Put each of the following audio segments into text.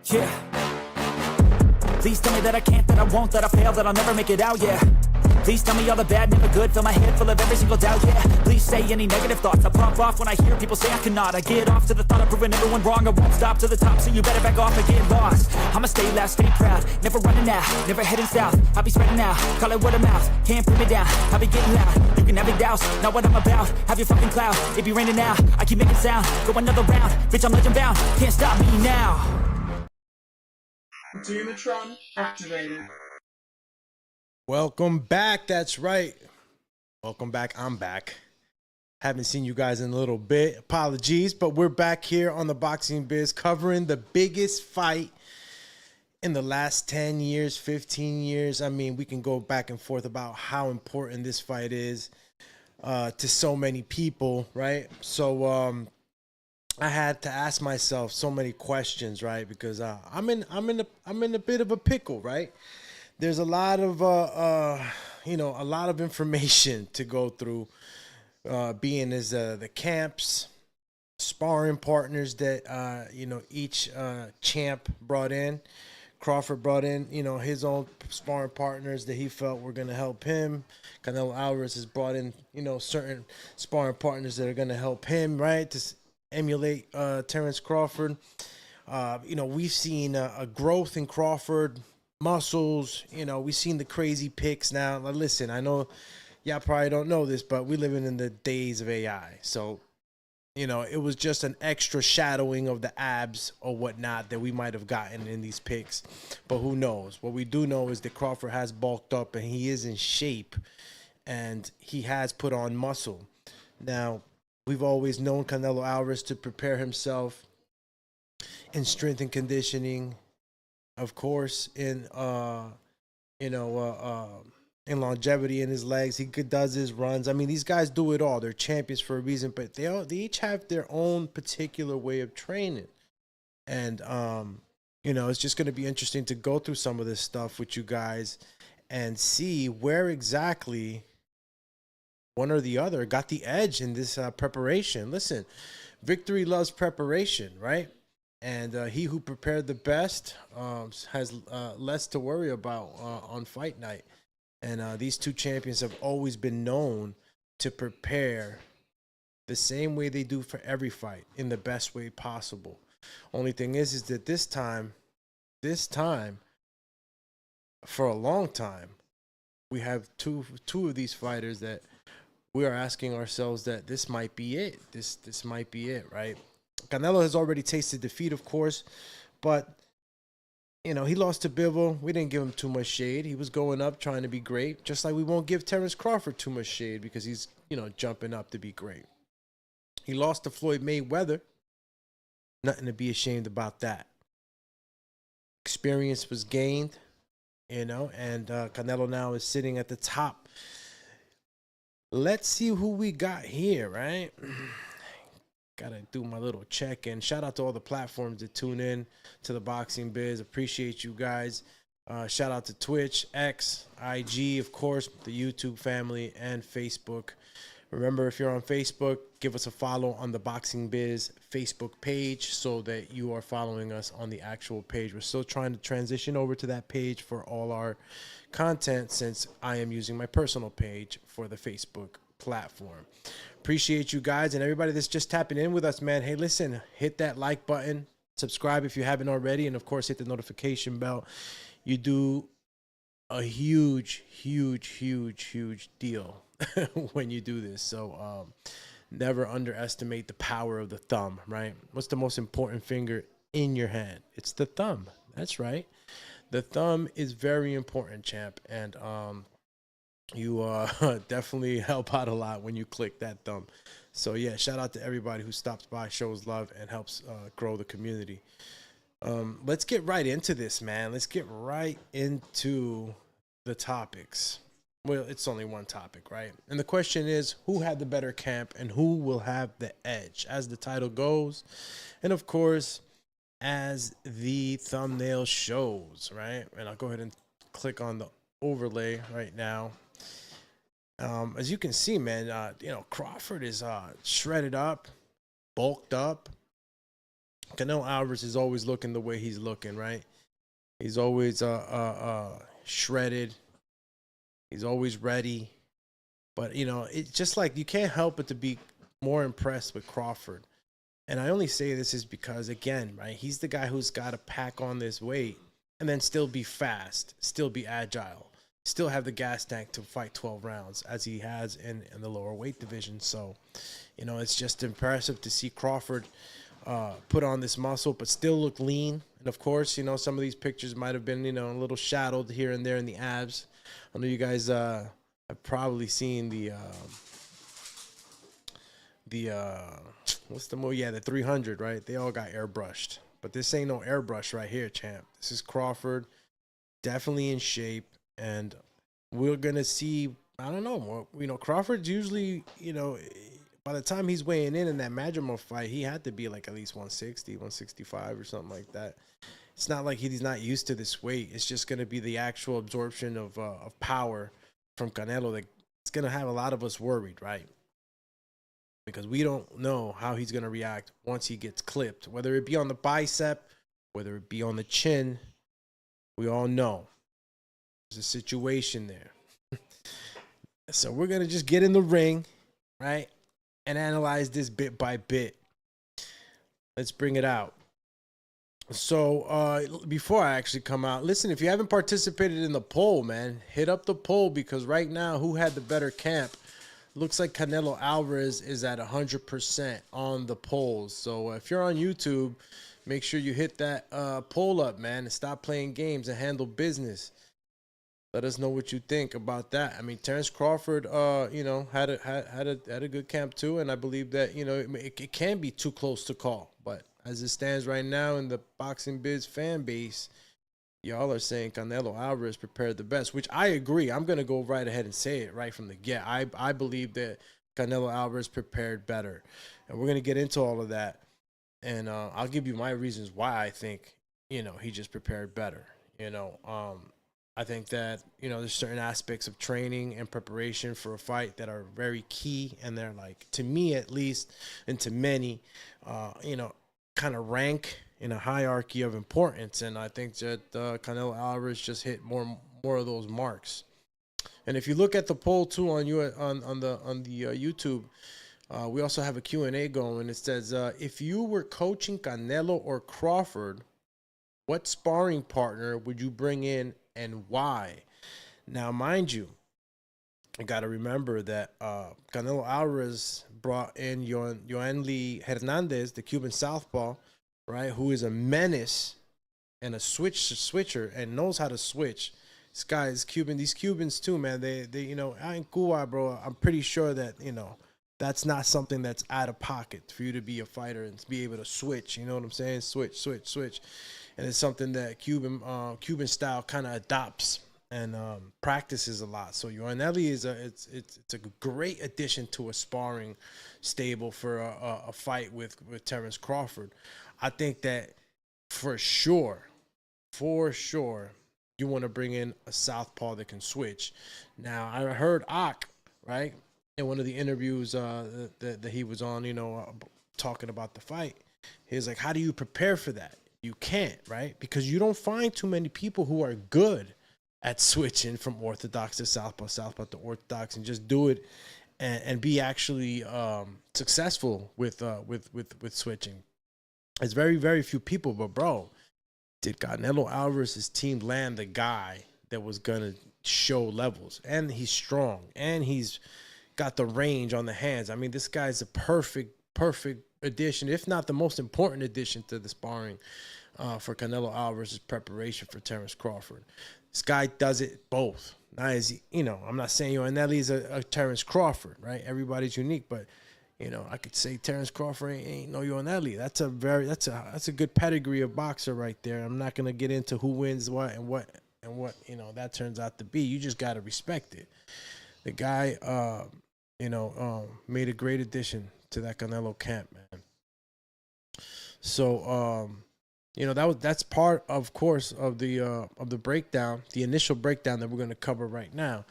Yeah. Please tell me that I can't, that I won't, that I fail, that I'll never make it out, yeah. Please tell me all the bad, never good, fill my head full of every single doubt, yeah. Please say any negative thoughts, I pop off when I hear people say I cannot. I get off to the thought of proving everyone wrong, I won't stop to the top, so you better back off and get lost. I'ma stay loud, stay proud, never running out, never heading south. I'll be spreading out, call it word of mouth, can't put me down, I'll be getting loud. You can have it douse, not what I'm about, have your fucking cloud. It be raining now, I keep making sound, go another round, bitch I'm legend bound, can't stop me now. Doomatron activated. Welcome back. That's right. Welcome back. I'm back. Haven't seen you guys in a little bit. Apologies, but we're back here on the Boxing Biz covering the biggest fight in the last 10 years, 15 years. I mean, we can go back and forth about how important this fight is to so many people, right? So I had to ask myself so many questions, right? Because I'm in a bit of a pickle, right? There's a lot of a lot of information to go through, being as the camps, sparring partners that each champ brought in. Crawford brought in his own sparring partners that he felt were going to help him. Canelo Alvarez has brought in certain sparring partners that are going to help him, right, to emulate Terence Crawford. We've seen a growth in Crawford. Muscles, we've seen the crazy pics now. Like, listen, I know y'all probably don't know this, but we living in the days of AI. So, it was just an extra shadowing of the abs or whatnot that we might have gotten in these pics. But who knows? What we do know is that Crawford has bulked up and he is in shape and he has put on muscle. Now, we've always known Canelo Alvarez to prepare himself in strength and conditioning, of course, in longevity in his legs. He does his runs. I mean, these guys do it all. They're champions for a reason, but they each have their own particular way of training. And it's just going to be interesting to go through some of this stuff with you guys and see where exactly one or the other got the edge in this preparation. Listen, victory loves preparation, right? And he who prepared the best has less to worry about on fight night. And these two champions have always been known to prepare the same way they do for every fight, in the best way possible. Only thing is that this time, for a long time, we have two of these fighters that we are asking ourselves that this might be it. This might be it, right? Canelo has already tasted defeat, of course, but he lost to Bivol. We didn't give him too much shade. He was going up trying to be great, just like we won't give Terence Crawford too much shade because he's jumping up to be great. He lost to Floyd Mayweather. Nothing to be ashamed about that. Experience was gained, and Canelo now is sitting at the top. Let's see who we got here, right? Gotta do my little check-in. Shout out to all the platforms that tune in to the Boxing Biz. Appreciate you guys. Shout out to Twitch, X, IG, of course, the YouTube family, and Facebook. Remember, if you're on Facebook, give us a follow on the Boxing Biz Facebook page so that you are following us on the actual page. We're still trying to transition over to that page for all our content since I am using my personal page for the Facebook platform. Appreciate you guys and everybody that's just tapping in with us, man. Hey, listen, hit that like button, subscribe if you haven't already, and of course hit the notification bell. You do a huge deal when you do this. So never underestimate the power of the thumb, right? What's the most important finger in your hand? It's the thumb. That's right. The thumb is very important, champ, and you definitely help out a lot when you click that thumb. So yeah, shout out to everybody who stops by, shows love, and helps grow the community. Let's get right into this, man. Let's get right into the topics. Well, it's only one topic, right? And the question is, who had the better camp and who will have the edge, as the title goes, and of course, as the thumbnail shows, right? And I'll go ahead and click on the overlay right now. As you can see, man, Crawford is shredded up, bulked up, Canelo Alvarez is always looking the way he's looking, right? He's always shredded. He's always ready. But, you know, it's just like you can't help but to be more impressed with Crawford. And I only say this is because, again, right, he's the guy who's got to pack on this weight and then still be fast, still be agile, still have the gas tank to fight 12 rounds as he has in the lower weight division. So, you know, it's just impressive to see Crawford put on this muscle but still look lean. And, of course, you know, some of these pictures might have been, you know, a little shadowed here and there in the abs. I know you guys have probably seen the what's the movie? Yeah, the 300, right? They all got airbrushed. But this ain't no airbrush right here, champ. This is Crawford, definitely in shape. And we're going to see, I don't know, more, you know, Crawford's usually, you know, by the time he's weighing in that Madrimov fight, he had to be like at least 160, 165 or something like that. It's not like he's not used to this weight. It's just going to be the actual absorption of power from Canelo that's going to have a lot of us worried, right? Because we don't know how he's going to react once he gets clipped, whether it be on the bicep, whether it be on the chin. We all know there's a situation there. So we're going to just get in the ring, right, and analyze this bit by bit. Let's bring it out. So before I actually come out, listen, if you haven't participated in the poll, man, hit up the poll, because right now, who had the better camp? Looks like Canelo Alvarez is at 100% on the polls. So if you're on YouTube, make sure you hit that poll up, man, and stop playing games and handle business. Let us know what you think about that. I mean, Terence Crawford, you know, had a good camp too, and I believe that, you know, it can be too close to call. But as it stands right now in the Boxing Biz fan base, y'all are saying Canelo Alvarez prepared the best, which I agree. I'm going to go right ahead and say it right from the get. I believe that Canelo Alvarez prepared better. And we're going to get into all of that. And I'll give you my reasons why I think, you know, he just prepared better. You know, I think that, you know, there's certain aspects of training and preparation for a fight that are very key. And they're like, to me at least, and to many, you know, kind of rank in a hierarchy of importance. And I think that Canelo Alvarez just hit more of those marks. And if you look at the poll too on the YouTube, we also have a Q&A going. It says, if you were coaching Canelo or Crawford, what sparring partner would you bring in and why? Now, mind you, I got to remember that Canelo Alvarez brought in Yoenli Hernández, the Cuban southpaw, right, who is a menace and a switcher and knows how to switch. This guy is Cuban. These Cubans too, man. They you know, out in Cuba, bro, I'm pretty sure that, you know, that's not something that's out of pocket for you to be a fighter and be able to switch. You know what I'm saying? Switch. And it's something that Cuban style kind of adopts and practices a lot. So Yoenli is it's a great addition to a sparring stable for a fight with Terence Crawford. I think that for sure, you want to bring in a southpaw that can switch. Now, I heard Ak, right, in one of the interviews that he was on, you know, talking about the fight. He was like, how do you prepare for that? You can't, right? Because you don't find too many people who are good at switching from orthodox to southpaw to orthodox, and just do it and be actually successful with switching. It's very, very few people. But, bro, did Canelo Alvarez's team land the guy that was going to show levels? And he's strong, and he's got the range on the hands. I mean, this guy's a perfect addition, if not the most important addition to the sparring for Canelo Alvarez's preparation for Terence Crawford. This guy does it both. Now, is he, you know, I'm not saying Yoenli is a Terence Crawford, right? Everybody's unique, but, you know, I could say Terence Crawford ain't no Yoenli. That's a good pedigree of boxer right there. I'm not gonna get into who wins what, you know, that turns out to be. You just gotta respect it. The guy, you know, made a great addition to that Canelo camp, man. So, you know, that's part, of course, of the breakdown, the initial breakdown that we're going to cover right now.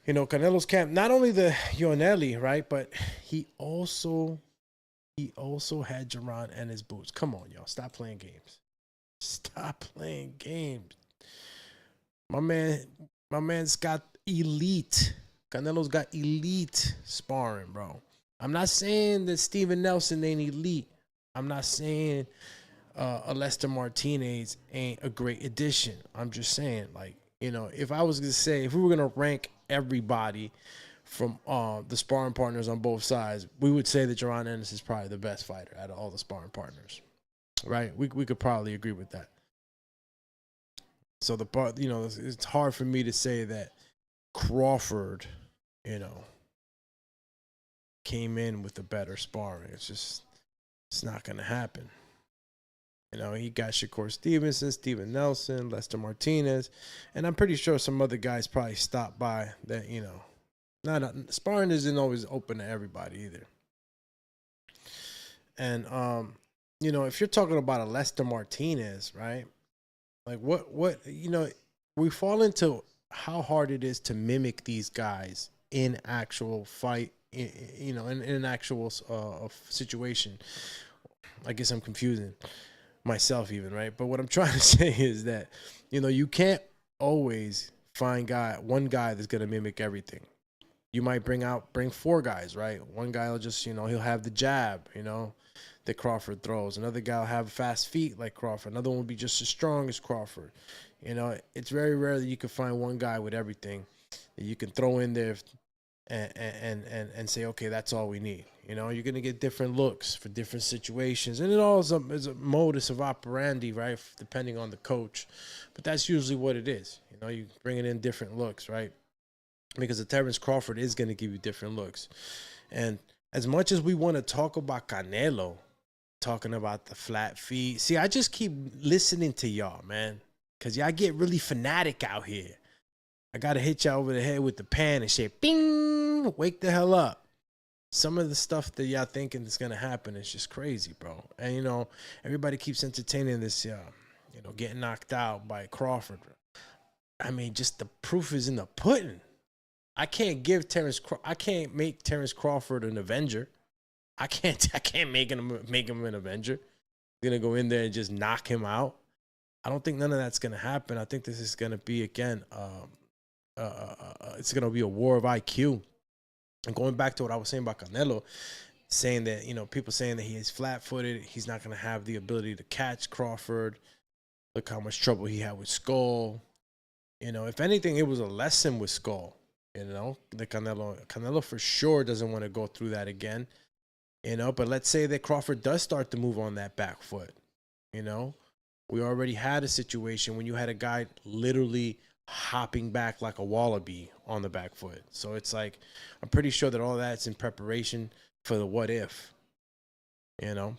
You know, Canelo's camp, not only the Yoenli, right, but he also he also had Jaron and his boots. Come on, y'all. Stop playing games. Stop playing games. My man's got elite. Canelo's got elite sparring, bro. I'm not saying that Steven Nelson ain't elite. I'm not saying a Lester Martinez ain't a great addition. I'm just saying, like, you know, if I was gonna say, if we were gonna rank everybody from the sparring partners on both sides, we would say that Jaron Ennis is probably the best fighter out of all the sparring partners, right? We could probably agree with that. So the part, you know, it's hard for me to say that Crawford, you know, came in with the better sparring. It's not gonna happen. You know, he got Shakur Stevenson, Steven Nelson, Lester Martinez, and I'm pretty sure some other guys probably stopped by that, you know. Not sparring isn't always open to everybody either. And you know, if you're talking about a Lester Martinez, right? Like what you know, we fall into how hard it is to mimic these guys in actual fight, you know, in an actual situation. I guess I'm confusing myself even, right? But what I'm trying to say is that, you know, you can't always find one guy that's gonna mimic everything. You might bring 4 guys, right? One guy will just, you know, he'll have the jab, you know, that Crawford throws. Another guy will have fast feet like Crawford. Another one will be just as strong as Crawford. You know, it's very rare that you can find one guy with everything that you can throw in there and say, okay, that's all we need. You know, you're going to get different looks for different situations. And it all is a modus of operandi, right, depending on the coach. But that's usually what it is. You know, you bringing in different looks, right? Because the Terence Crawford is going to give you different looks. And as much as we want to talk about Canelo, talking about the flat feet, see, I just keep listening to y'all, man, because y'all get really fanatic out here. I got to hit y'all over the head with the pan and say, bing, wake the hell up. Some of the stuff that y'all thinking is going to happen is just crazy, bro. And, you know, everybody keeps entertaining this, you know, getting knocked out by Crawford. I mean, just the proof is in the pudding. I can't make Terence Crawford an Avenger. I can't make him an Avenger. I'm gonna go in there and just knock him out. I don't think none of that's gonna happen. I think this is gonna be, again, it's gonna be a war of IQ. And going back to what I was saying about Canelo, saying that, you know, people saying that he is flat-footed, he's not gonna have the ability to catch Crawford. Look how much trouble he had with Skull. You know, if anything, it was a lesson with Skull. You know, the Canelo for sure doesn't want to go through that again. You know, but let's say that Crawford does start to move on that back foot. You know, we already had a situation when you had a guy literally hopping back like a wallaby on the back foot. So it's like, I'm pretty sure that all that's in preparation for the what if. You know,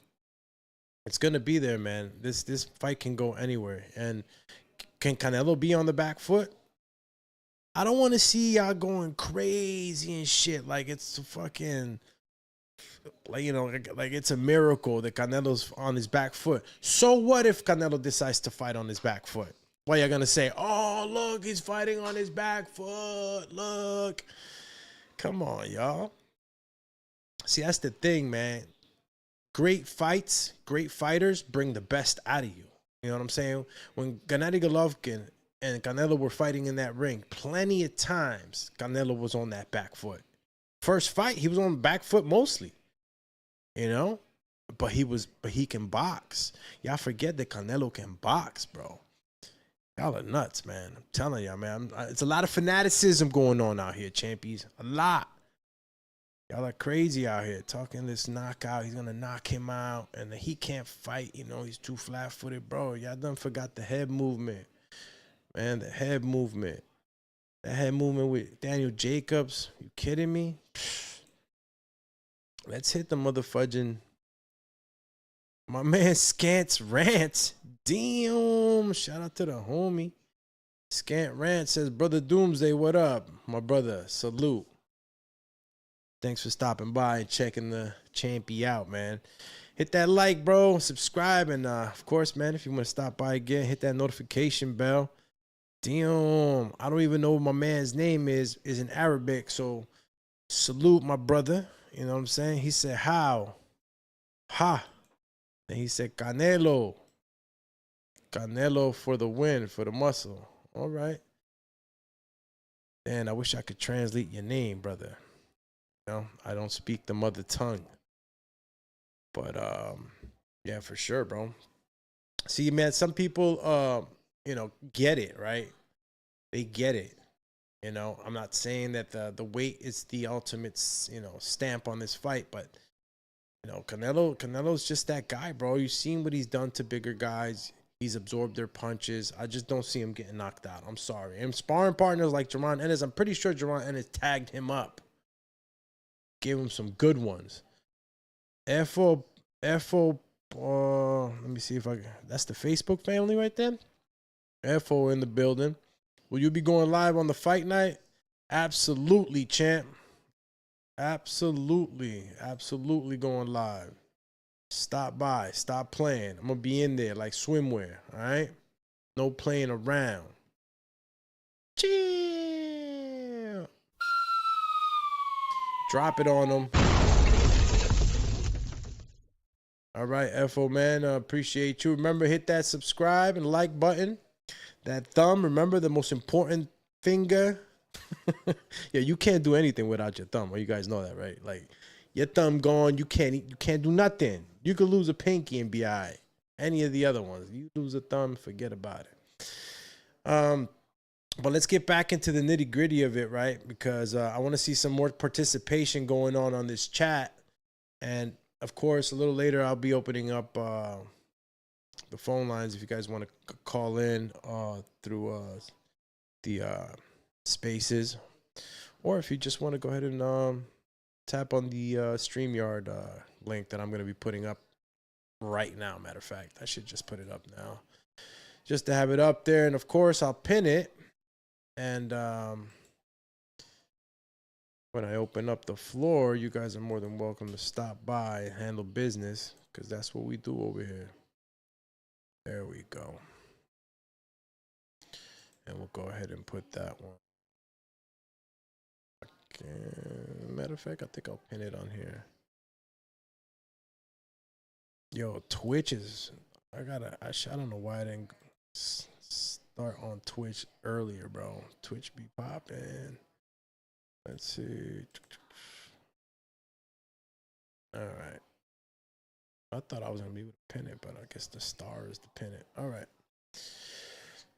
it's gonna be there, man. This fight can go anywhere. And can Canelo be on the back foot? I don't want to see y'all going crazy and shit like it's fucking, like, you know, like it's a miracle that Canelo's on his back foot. So what if Canelo decides to fight on his back foot? What, you're going to say, oh, look, he's fighting on his back foot. Look. Come on, y'all. See, that's the thing, man. Great fights, great fighters bring the best out of you. You know what I'm saying? When Gennady Golovkin and Canelo were fighting in that ring, plenty of times Canelo was on that back foot. First fight, he was on the back foot mostly, you know, but he can box. Y'all forget that Canelo can box, bro. Y'all are nuts, man. I'm telling y'all, man. It's a lot of fanaticism going on out here, champions. A lot. Y'all are crazy out here talking this knockout. He's gonna knock him out, and he can't fight. You know, he's too flat-footed, bro. Y'all done forgot the head movement. Man, the head movement. That head movement with Daniel Jacobs. You kidding me? Let's hit the motherfudging. My man Scant's Rants. Damn. Shout out to the homie. Scant Rant says, Brother Doomsday, what up? My brother, salute. Thanks for stopping by and checking the champy out, man. Hit that like, bro. Subscribe. And, of course, man, if you want to stop by again, hit that notification bell. Damn, I don't even know what my man's name is in Arabic, so salute my brother. You know what I'm saying? He said, how? Ha. And he said Canelo. Canelo for the win, for the muscle. All right. And I wish I could translate your name, brother. You know, I don't speak the mother tongue. But yeah, for sure, bro. See, man, some people you know, get it, right? They get it. You know, I'm not saying that the weight is the ultimate, you know, stamp on this fight, but you know, Canelo's just that guy, bro. You've seen what he's done to bigger guys. He's absorbed their punches. I just don't see him getting knocked out. I'm sorry. And sparring partners like Yoenli Hernández, I'm pretty sure Yoenli Hernández tagged him up. Gave him some good ones. Let me see if I can. That's the Facebook family right there. FO in the building. Will you be going live on the fight night? Absolutely, champ. Absolutely. Absolutely going live. Stop by. Stop playing. I'm going to be in there like swimwear. All right? No playing around. Chill. Drop it on them. All right, FO, man. Appreciate you. Remember, hit that subscribe and like button. That thumb, remember the most important finger. Yeah, you can't do anything without your thumb. Well, you guys know that, right? Like your thumb gone, you can't do nothing. You could lose a pinky and be all right. Any of the other ones, you lose a thumb, forget about it. But let's get back into the nitty gritty of it, right? Because I want to see some more participation going on this chat, and of course, a little later I'll be opening up the phone lines if you guys want to call in through the spaces, or if you just want to go ahead and tap on the StreamYard link that I'm going to be putting up right now. Matter of fact, I should just put it up now just to have it up there. And of course, I'll pin it. And when I open up the floor, you guys are more than welcome to stop by and handle business, because that's what we do over here. There we go. And we'll go ahead and put that one. Okay. Matter of fact, I think I'll pin it on here. Yo, Twitch is... I don't know why I didn't start on Twitch earlier, bro. Twitch be popping. Let's see. All right. I thought I was going to be able to pin it, but I guess the star is to pin it. All right.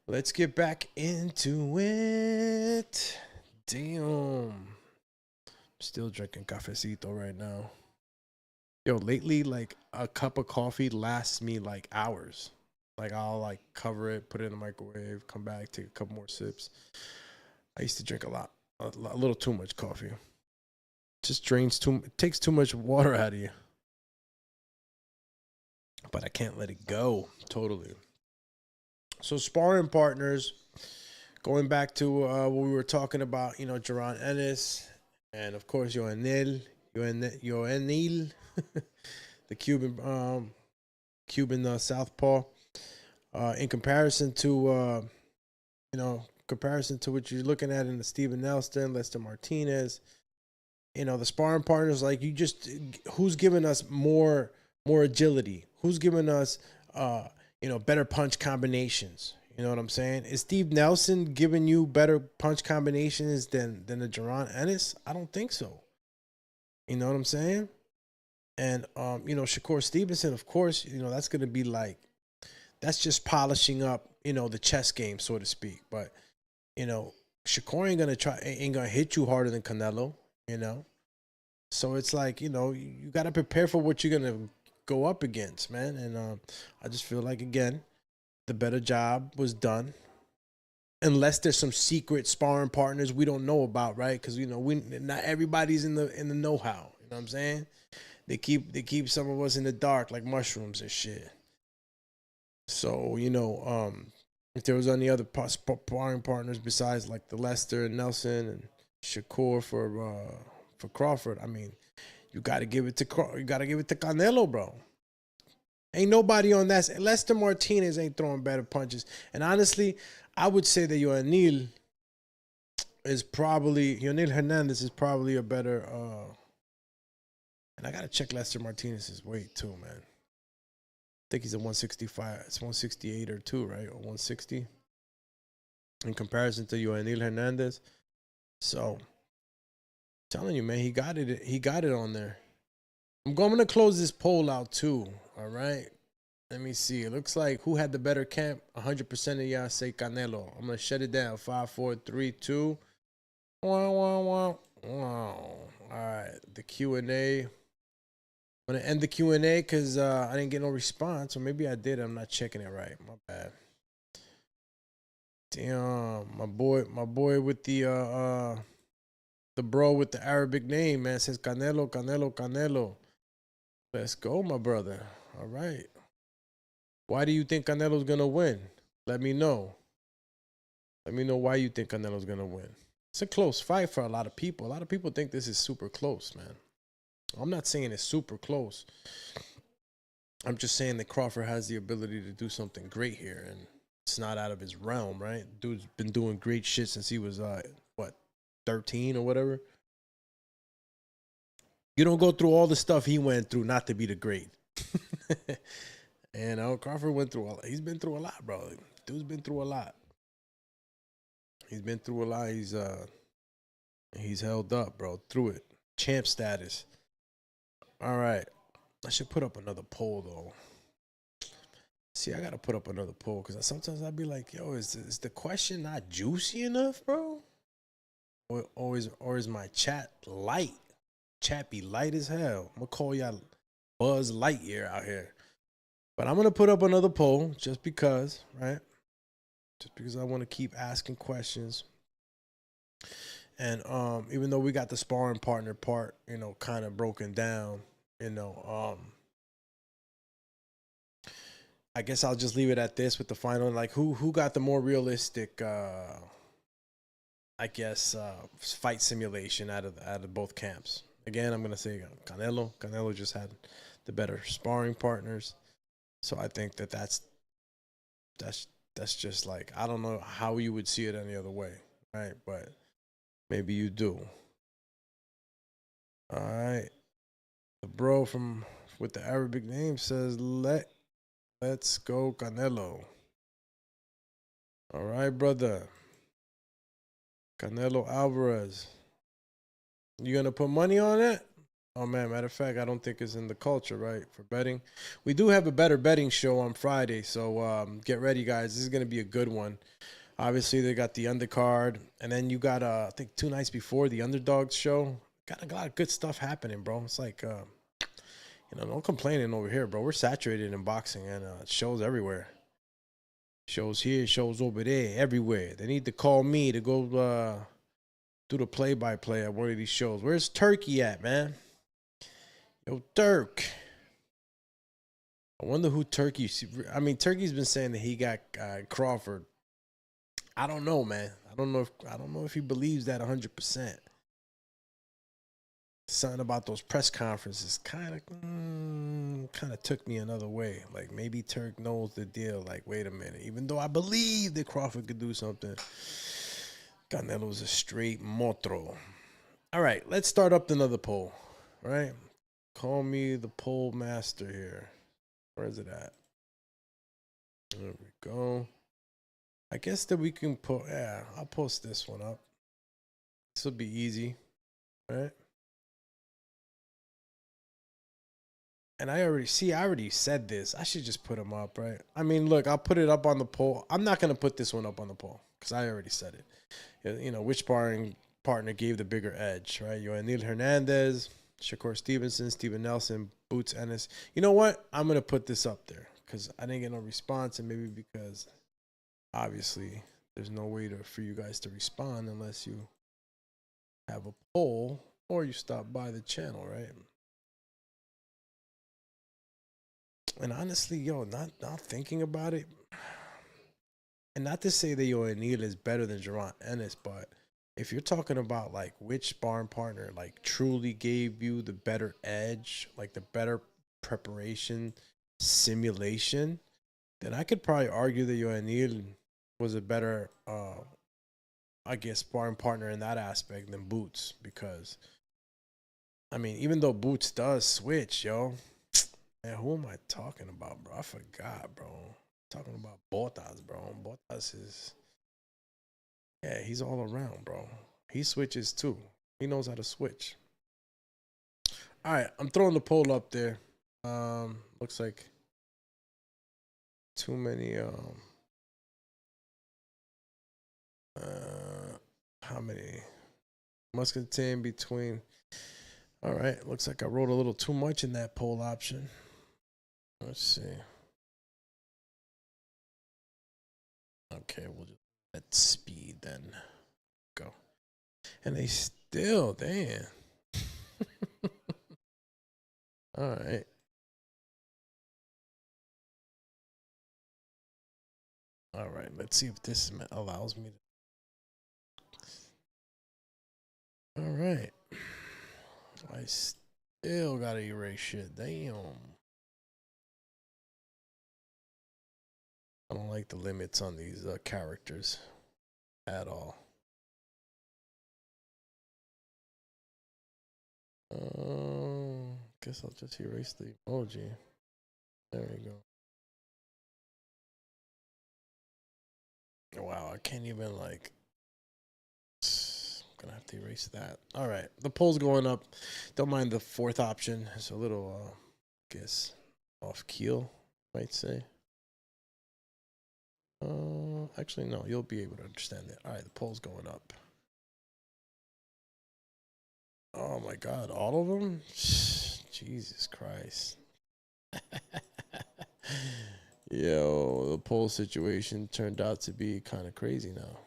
Let's get back into it. Damn. Still drinking cafecito right now. Yo, lately, like, a cup of coffee lasts me, like, hours. Like, I'll, like, cover it, put it in the microwave, come back, take a couple more sips. I used to drink a little too much coffee. Just it takes too much water out of you. But I can't let it go totally. So sparring partners, going back to what we were talking about, you know, Yoenli Hernández, and of course Yoenli, the Cuban southpaw. In comparison to what you're looking at in the Steven Nelson, Lester Martínez, you know, the sparring partners, like, who's giving us more agility? Who's giving us, you know, better punch combinations? You know what I'm saying? Is Steve Nelson giving you better punch combinations than the Yoenli Hernández? I don't think so. You know what I'm saying? And, you know, Shakur Stevenson, of course, you know, that's going to be like, that's just polishing up, you know, the chess game, so to speak. But, you know, Shakur ain't going to hit you harder than Canelo, you know? So it's like, you know, you got to prepare for what you're going to go up against, man. And I just feel like, again, the better job was done. Unless there's some secret sparring partners we don't know about, right? Because, you know, not everybody's in the know-how. You know what I'm saying? They keep some of us in the dark like mushrooms and shit. So, you know, if there was any other sparring partners besides like the Lester and Nelson and Shakur for Crawford, I mean, you got to give it to Canelo, bro. Ain't nobody on that. Lester Martínez ain't throwing better punches. And honestly, I would say that Yoenli Hernández is probably a better And I gotta check Lester Martinez's weight too, man. I think he's a 165. It's 168 or 2, right? Or 160 in comparison to Yoenli Hernández. So, telling you, man, he got it. He got it on there. I'm going to close this poll out too. All right. Let me see. It looks like who had the better camp? 100% of y'all say Canelo. I'm gonna shut it down. 5, 4, 3, 2. Wow, wow, wow. Wow. All right. The Q&A. I'm gonna end the Q&A because I didn't get no response, or maybe I did. I'm not checking it right. My bad. Damn, my boy with the bro with the Arabic name, man, says Canelo, Canelo, Canelo. Let's go, my brother. All right. Why do you think Canelo's gonna win? Let me know. Let me know why you think Canelo's gonna win. It's a close fight for a lot of people. A lot of people think this is super close, man. I'm not saying it's super close. I'm just saying that Crawford has the ability to do something great here, and it's not out of his realm, right? Dude's been doing great shit since he was, 13 or whatever. You don't go through all the stuff he went through not to be the great. And Crawford went through all. He's been through a lot, bro. Dude's been through a lot. He's been through a lot. He's held up, bro, through it. Champ status. All right. I should put up another poll, though. See, I got to put up another poll because sometimes I'd be like, yo, is the question not juicy enough, bro? Or is my chat light? Chat be light as hell. I'm going to call y'all Buzz Lightyear out here. But I'm going to put up another poll just because, right? Just because I want to keep asking questions. And even though we got the sparring partner part, kind of broken down, I guess I'll just leave it at this with the final. Like, who got the more realistic, fight simulation out of both camps? Again, I'm gonna say Canelo. Canelo just had the better sparring partners, so I think that's just like, I don't know how you would see it any other way, right? But maybe you do. All right, the bro with the Arabic name says let's go Canelo. All right, brother. Canelo Alvarez. You gonna put money on it? Oh man, matter of fact, I don't think it's in the culture, right? For betting. We do have a better betting show on Friday, so get ready, guys. This is gonna be a good one. Obviously, they got the undercard, and then you got I think 2 nights before the underdogs show. Got a lot of good stuff happening, bro. It's like no complaining over here, bro. We're saturated in boxing, and shows everywhere. Shows here, shows over there, everywhere. They need to call me to go do the play-by-play at one of these shows. Where's Turkey at, man? Yo, Turk. I wonder who Turkey. I mean, Turkey's been saying that he got Crawford. I don't know, man. I don't know if he believes that 100%. Something about those press conferences kind of took me another way. Like, maybe Turk knows the deal. Like, wait a minute. Even though I believe that Crawford could do something, Canelo's a straight motro. All right, let's start up another poll. All right, call me the poll master here. Where is it at? There we go. I guess that we can put. Yeah, I'll post this one up. This will be easy, right? And I already said this. I should just put them up, right? I mean, look, I'll put it up on the poll. I'm not going to put this one up on the poll because I already said it. Which sparring partner gave the bigger edge, right? Yoenli Hernández, Shakur Stevenson, Steven Nelson, Boots Ennis. You know what? I'm going to put this up there because I didn't get no response, and maybe because obviously there's no way for you guys to respond unless you have a poll or you stop by the channel, right? And honestly, not thinking about it, and not to say that Yoenli is better than Jaron Ennis, but if you're talking about like which sparring partner like truly gave you the better edge, like the better preparation simulation, then I could probably argue that Yoenli was a better, sparring partner in that aspect than Boots, because I mean, even though Boots does switch, yo. Man, who am I talking about, bro? I forgot, bro. I'm talking about Botas, bro. Botas is, yeah, he's all around, bro. He switches too. He knows how to switch. All right, I'm throwing the poll up there. Looks like too many. How many? Must contain between. All right, looks like I wrote a little too much in that poll option. Let's see. Okay, we'll just let speed then go. And they still, damn. All right. All right, let's see if this allows me to. All right. I still gotta erase shit. Damn. I don't like the limits on these characters at all. Guess I'll just erase the emoji. There we go. Wow, I can't even like. I'm gonna have to erase that. All right, the poll's going up. Don't mind the fourth option. It's a little, guess, off keel, might say. Actually, no, you'll be able to understand it. All right, the poll's going up. Oh my God, all of them? Jesus Christ. Yo, the poll situation turned out to be kind of crazy now.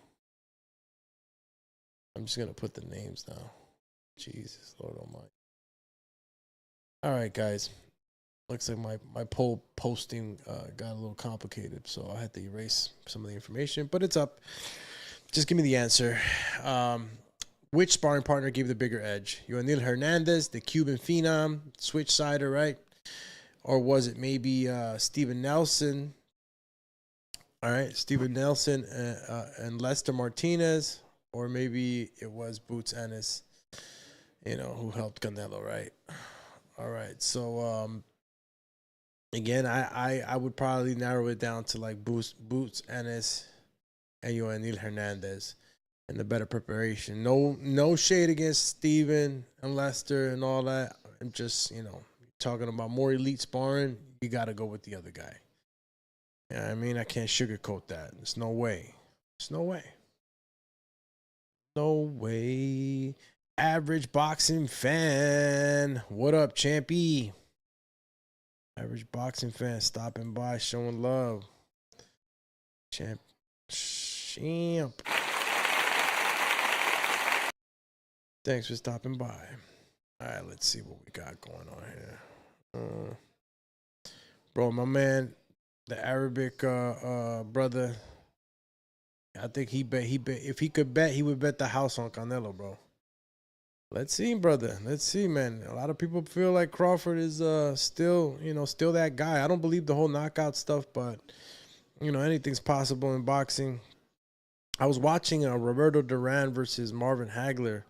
I'm just going to put the names now. Jesus, Lord Almighty. All right, guys. Looks like my poll posting got a little complicated, so I had to erase some of the information, but it's up. Just give me the answer. Which sparring partner gave the bigger edge? Yoenli Hernández, the Cuban phenom, switch sider, right? Or was it maybe Steven Nelson? All right, Steven Nelson and Lester Martínez, or maybe it was Boots Ennis, who helped Canelo, right? All right, so again, I would probably narrow it down to like Boots Ennis and Yoenli Hernández. And the better preparation. No shade against Steven and Lester and all that. I'm just, talking about more elite sparring, you got to go with the other guy. Yeah, I mean, I can't sugarcoat that. There's no way. There's no way. No way. Average boxing fan. What up, Champy? Average boxing fan stopping by, showing love. Champ. Thanks for stopping by. All right, let's see what we got going on here. Bro, my man, the Arabic brother, I think he bet if he could bet, he would bet the house on Canelo, bro. Let's see, brother. Let's see, man. A lot of people feel like Crawford is still that guy. I don't believe the whole knockout stuff, but anything's possible in boxing. I was watching Roberto Duran versus Marvin Hagler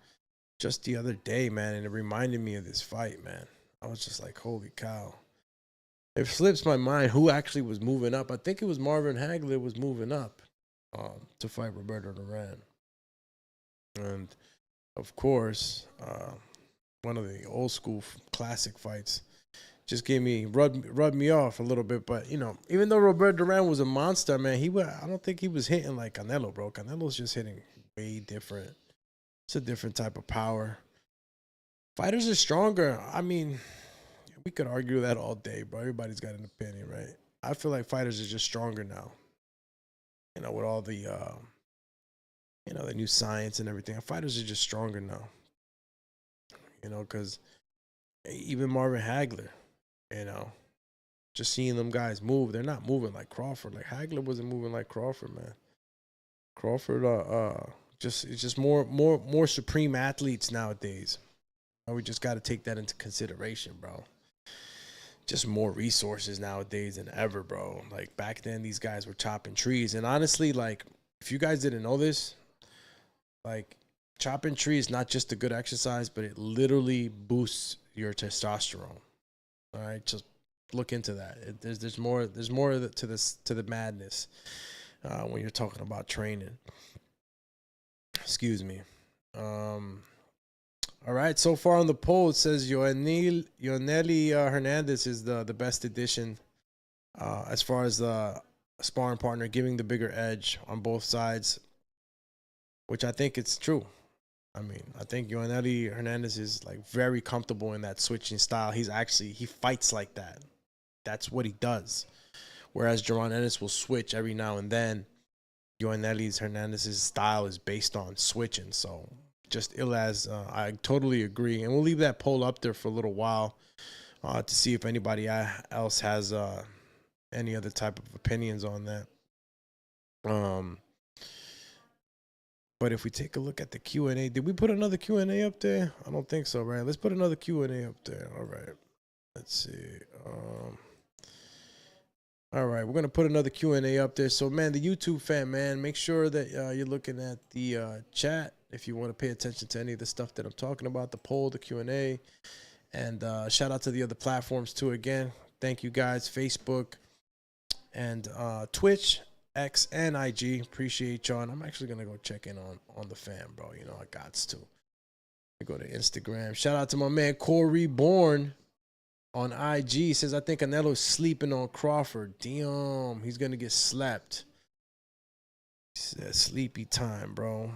just the other day, man, and it reminded me of this fight, man. I was just like, holy cow. It slips my mind who actually was moving up. I think it was Marvin Hagler was moving up to fight Roberto Duran. And, of course, one of the old school classic fights just rubbed me off a little bit. But, even though Roberto Duran was a monster, man, I don't think he was hitting like Canelo, bro. Canelo's just hitting way different. It's a different type of power. Fighters are stronger. I mean, we could argue that all day, bro. Everybody's got an opinion, right? I feel like fighters are just stronger now. With all the, the new science and everything. Fighters are just stronger now. Because even Marvin Hagler, just seeing them guys move, they're not moving like Crawford. Like Hagler wasn't moving like Crawford, man. Crawford, it's just more supreme athletes nowadays. We just got to take that into consideration, bro. Just more resources nowadays than ever, bro. Like back then, these guys were chopping trees. And honestly, like if you guys didn't know this, like chopping tree is not just a good exercise, but it literally boosts your testosterone. All right, just look into that. There's more to the madness when you're talking about training. Excuse me. All right, so far on the poll, it says Yoenli Hernández is the best addition as far as the sparring partner, giving the bigger edge on both sides, which I think it's true. I mean, I think Yoenli Hernández is like very comfortable in that switching style. He fights like that. That's what he does. Whereas Jaron Ennis will switch every now and then. Yoenli Hernández's style is based on switching, so just ill as I totally agree. And we'll leave that poll up there for a little while to see if anybody else has any other type of opinions on that. But if we take a look at the Q&A, did we put another Q&A up there? I don't think so, right? Let's put another Q&A up there. All right. Let's see. All right, we're going to put another Q&A up there. So, man, the YouTube fan, man, make sure that you're looking at the chat if you want to pay attention to any of the stuff that I'm talking about, the poll, the Q&A. And shout out to the other platforms, too, again. Thank you, guys. Facebook and Twitch, X, and IG. Appreciate y'all. And I'm actually going to go check in on the fam, bro. You know, I got to. I go to Instagram. Shout out to my man, Corey Bourne. On IG, says, I think Canelo's sleeping on Crawford. Damn, he's going to get slapped. He said, sleepy time, bro.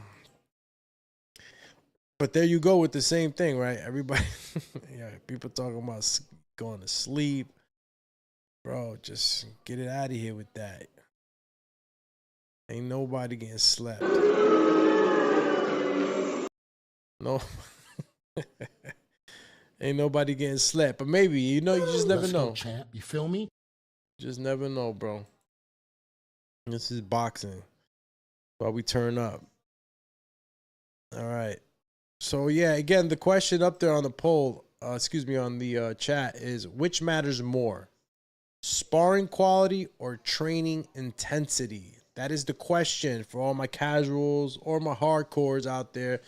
But there you go with the same thing, right? Everybody, yeah, people talking about going to sleep. Bro, just get it out of here with that. Ain't nobody getting slapped. No. Ain't nobody getting slapped. But maybe, you know, you just never know. Champ, you feel me? Just never know, bro. This is boxing. While we turn up. All right. So, yeah, again, the question up there on the poll, on the chat is, which matters more? Sparring quality or training intensity? That is the question for all my casuals or my hardcores out there.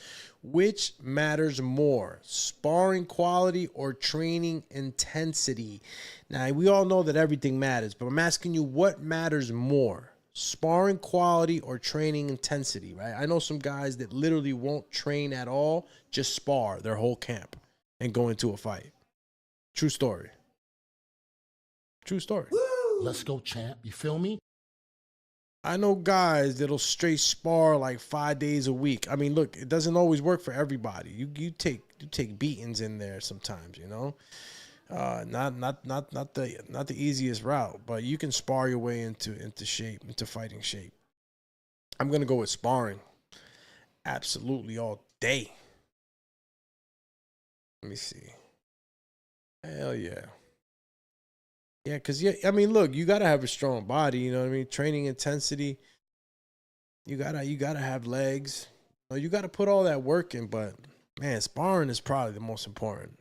Which matters more, sparring quality or training intensity? Now, we all know that everything matters, but I'm asking you, what matters more, sparring quality or training intensity, right? I know some guys that literally won't train at all, just spar their whole camp and go into a fight. True story. True story. Woo! Let's go, champ. You feel me? I know guys that'll straight spar like 5 days a week. I mean, look, it doesn't always work for everybody. You take beatings in there sometimes, you know. Not the easiest route, but you can spar your way into shape, into fighting shape. I'm gonna go with sparring. Absolutely all day. Let me see. Hell yeah. Yeah, because, yeah, I mean, look, you got to have a strong body, you know what I mean? Training intensity, you gotta have legs. You got to put all that work in, but, man, sparring is probably the most important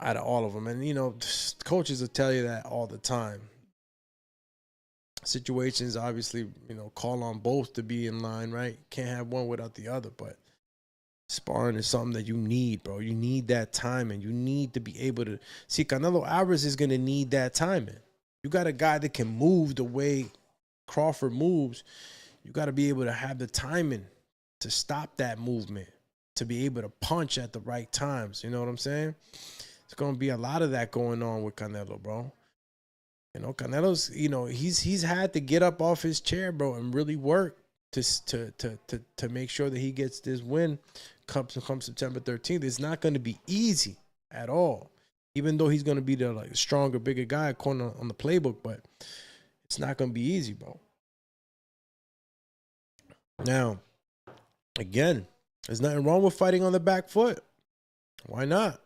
out of all of them. And, you know, coaches will tell you that all the time. Situations, obviously, you know, call on both to be in line, right? Can't have one without the other, but sparring is something that you need, bro. You need that timing. You need to be able to see. Canelo Alvarez is going to need that timing. You got a guy that can move the way Crawford moves. You got to be able to have the timing to stop that movement, to be able to punch at the right times. You know what I'm saying? It's going to be a lot of that going on with Canelo, bro. You know, Canelo's, you know, he's had to get up off his chair, bro, and really work to make sure that he gets this win come September 13th. It's not going to be easy at all, even though he's going to be the like stronger, bigger guy according on the playbook, but it's not going to be easy, bro. Now, again, there's nothing wrong with fighting on the back foot. Why not?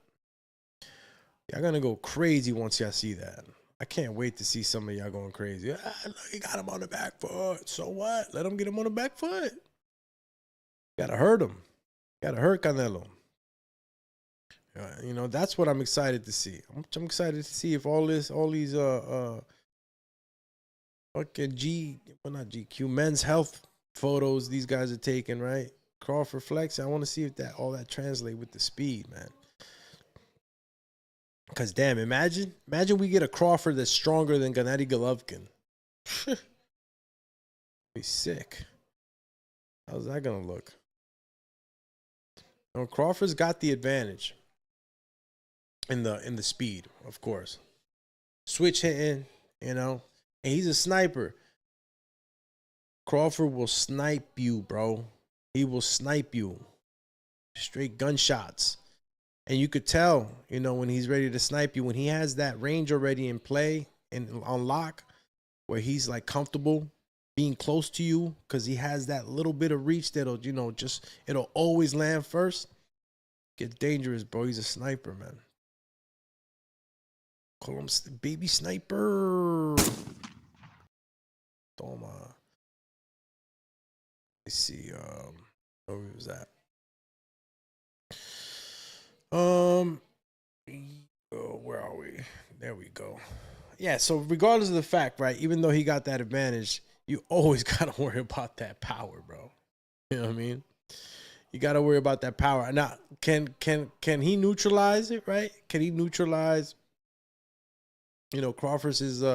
Y'all going to go crazy once y'all see that. I can't wait to see some of y'all going crazy. Look, he got him on the back foot. So what? Let him get him on the back foot. Got to hurt him. Got to hurt Canelo. You know, that's what I'm excited to see. I'm excited to see if all these fucking men's health photos these guys are taking, right? Crawford flex. I want to see if that all that translate with the speed, man. Because damn, imagine we get a Crawford that's stronger than Gennady Golovkin. Be sick. How's that gonna look? No, Crawford's got the advantage in the speed, of course. Switch hitting, you know, and he's a sniper. Crawford will snipe you, bro. He will snipe you. Straight gunshots. And you could tell, you know, when he's ready to snipe you, when he has that range already in play and on lock, where he's like comfortable being close to you because he has that little bit of reach that'll, you know, just, it'll always land first. Get dangerous, bro. He's a sniper, man. Call him baby sniper. Toma. Let's see. Where was that? Where are we? There we go. Yeah, so regardless of the fact, right, even though he got that advantage, you always got to worry about that power, bro. You know what I mean? You got to worry about that power. Now, can he neutralize it, right? Can he neutralize, you know, Crawford's is, you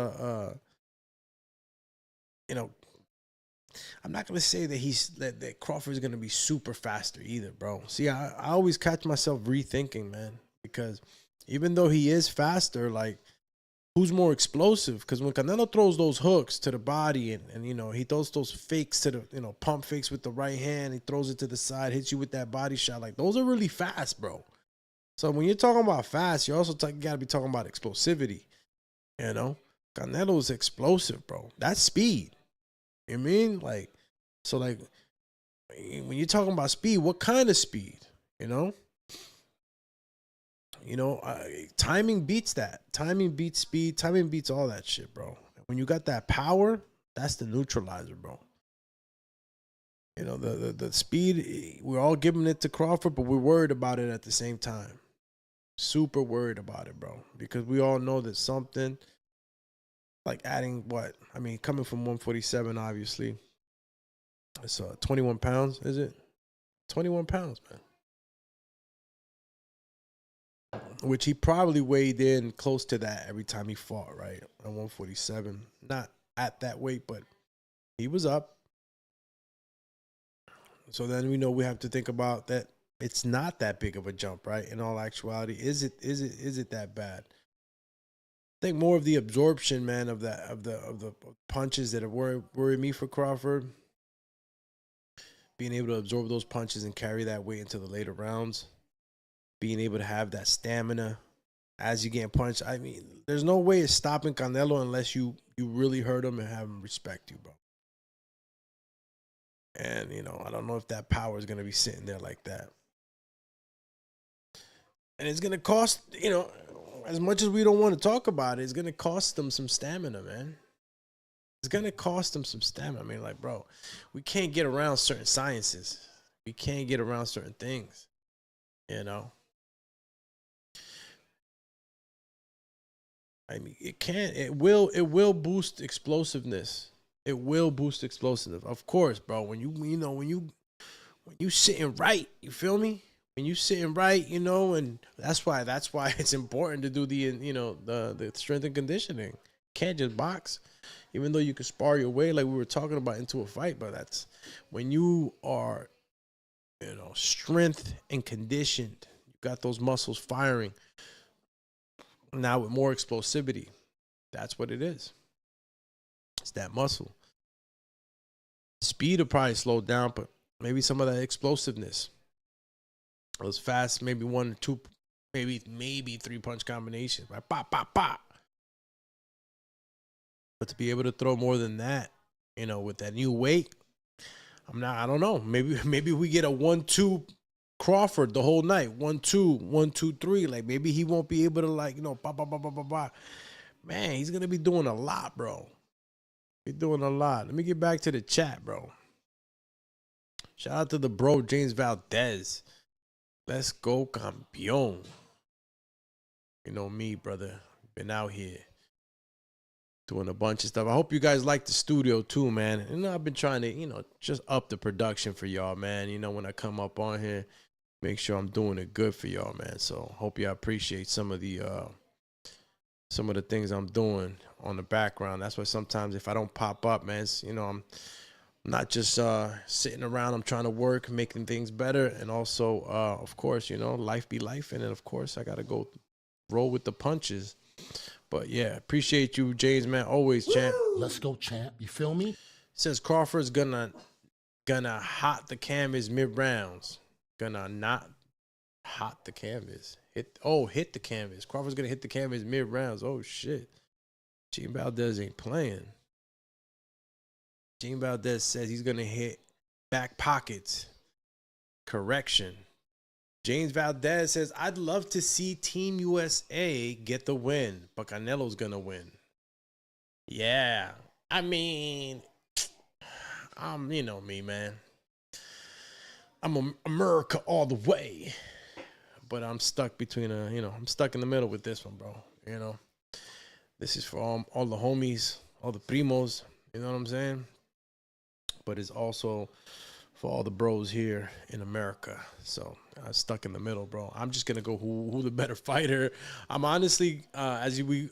know, I'm not going to say that that Crawford's going to be super faster either, bro. See, I always catch myself rethinking, man, because even though he is faster, like, who's more explosive? Because when Canelo throws those hooks to the body and you know, he throws those fakes to the, you know, pump fakes with the right hand, he throws it to the side, hits you with that body shot, like, those are really fast, bro. So when you're talking about fast, you also got to be talking about explosivity, you know? Canelo's explosive, bro. That's speed. You know what I mean? Like, so, like, when you're talking about speed, what kind of speed, you know? You know, timing beats that. Timing beats speed. Timing beats all that shit, bro. When you got that power, that's the neutralizer, bro. You know, the speed, we're all giving it to Crawford, but we're worried about it at the same time. Super worried about it, bro. Because we all know that something, like adding what? I mean, coming from 147, obviously. It's 21 pounds, is it? 21 pounds, man. Which he probably weighed in close to that every time he fought, right? At 147. Not at that weight, but he was up. So then we know we have to think about that it's not that big of a jump, right? In all actuality, is it that bad? I think more of the absorption, man, of the punches that worry me for Crawford. Being able to absorb those punches and carry that weight into the later rounds. Being able to have that stamina as you get punched. I mean, there's no way of stopping Canelo unless you really hurt him and have him respect you, bro. And, you know, I don't know if that power is going to be sitting there like that. And it's going to cost, you know, as much as we don't want to talk about it, it's going to cost them some stamina, man. It's going to cost them some stamina. I mean, like, bro, we can't get around certain sciences. We can't get around certain things, you know. I mean, it will boost explosiveness. It will boost explosiveness. Of course, bro. When you sitting right, you feel me? When you sitting right, you know, and that's why it's important to do the strength and conditioning. Can't just box. Even though you can spar your way like we were talking about into a fight, but that's when you are, you know, strength and conditioned. You got those muscles firing. Now with more explosivity, that's what it is. It's that muscle. Speed will probably slow down, but maybe some of that explosiveness. Those fast, maybe one or two, maybe 3-punch combinations. Right? Pop, pop, pop. But to be able to throw more than that, you know, with that new weight, I don't know. Maybe we get a 1-2 Crawford the whole night. 1-2, 1-2-3. Like, maybe he won't be able to, like, you know, pop, pop, pop, pop, pop, pop. Man, he's going to be doing a lot, bro. He's doing a lot. Let me get back to the chat, bro. Shout out to the bro, James Valdez. Let's go, campeón. You know me, brother. Been out here. doing a bunch of stuff. I hope you guys like the studio too, man. And I've been trying to, just up the production for y'all, man. When I come up on here, make sure I'm doing it good for y'all, man. So hope y'all appreciate some of the things I'm doing on the background. That's why sometimes if I don't pop up, man, I'm not just sitting around. I'm trying to work, making things better. And also, of course, life be life. And then, of course, I got to go roll with the punches. But, yeah, appreciate you, James, man. Always, champ. Let's go, champ. You feel me? Says Crawford's gonna hot the canvas mid-rounds. Gonna not hot the canvas. Hit the canvas. Crawford's gonna hit the canvas mid-rounds. Oh, shit. Gene Valdez ain't playing. Gene Valdez says he's gonna hit back pockets. Correction. James Valdez says, I'd love to see Team USA get the win, but Canelo's going to win. Yeah. I mean, you know me, man. I'm America all the way. But I'm stuck between, I'm stuck in the middle with this one, bro. This is for all the homies, all the primos, you know what I'm saying? But it's also for all the bros here in America. So I'm stuck in the middle, bro. I'm just gonna go who the better fighter. I'm honestly as we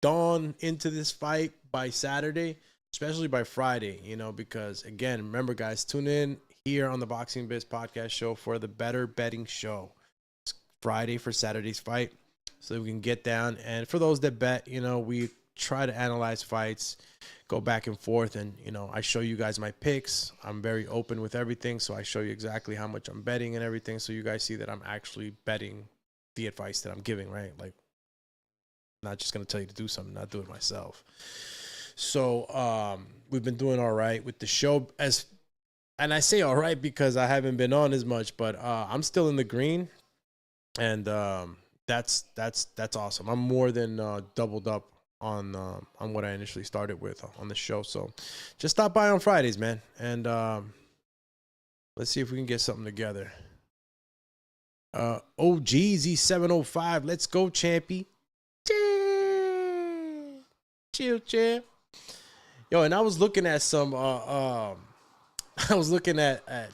dawn into this fight by Saturday, especially by Friday, because again, remember guys, tune in here on the Boxing Biz podcast show for the Better Betting Show. It's Friday for Saturday's fight, so we can get down. And for those that bet, we try to analyze fights, go back and forth, and I show you guys my picks. I'm very open with everything, so I show you exactly how much I'm betting and everything, so you guys see that I'm actually betting the advice that I'm giving, right? Like, I'm not just gonna tell you to do something, not do it myself. So we've been doing all right with the show, and I say all right because I haven't been on as much, but I'm still in the green, and that's awesome. I'm more than doubled up on what I initially started with on the show. So just stop by on Fridays, man. And let's see if we can get something together. OGZ705, let's go, champy. Chill, champ. Yo, and I was looking at some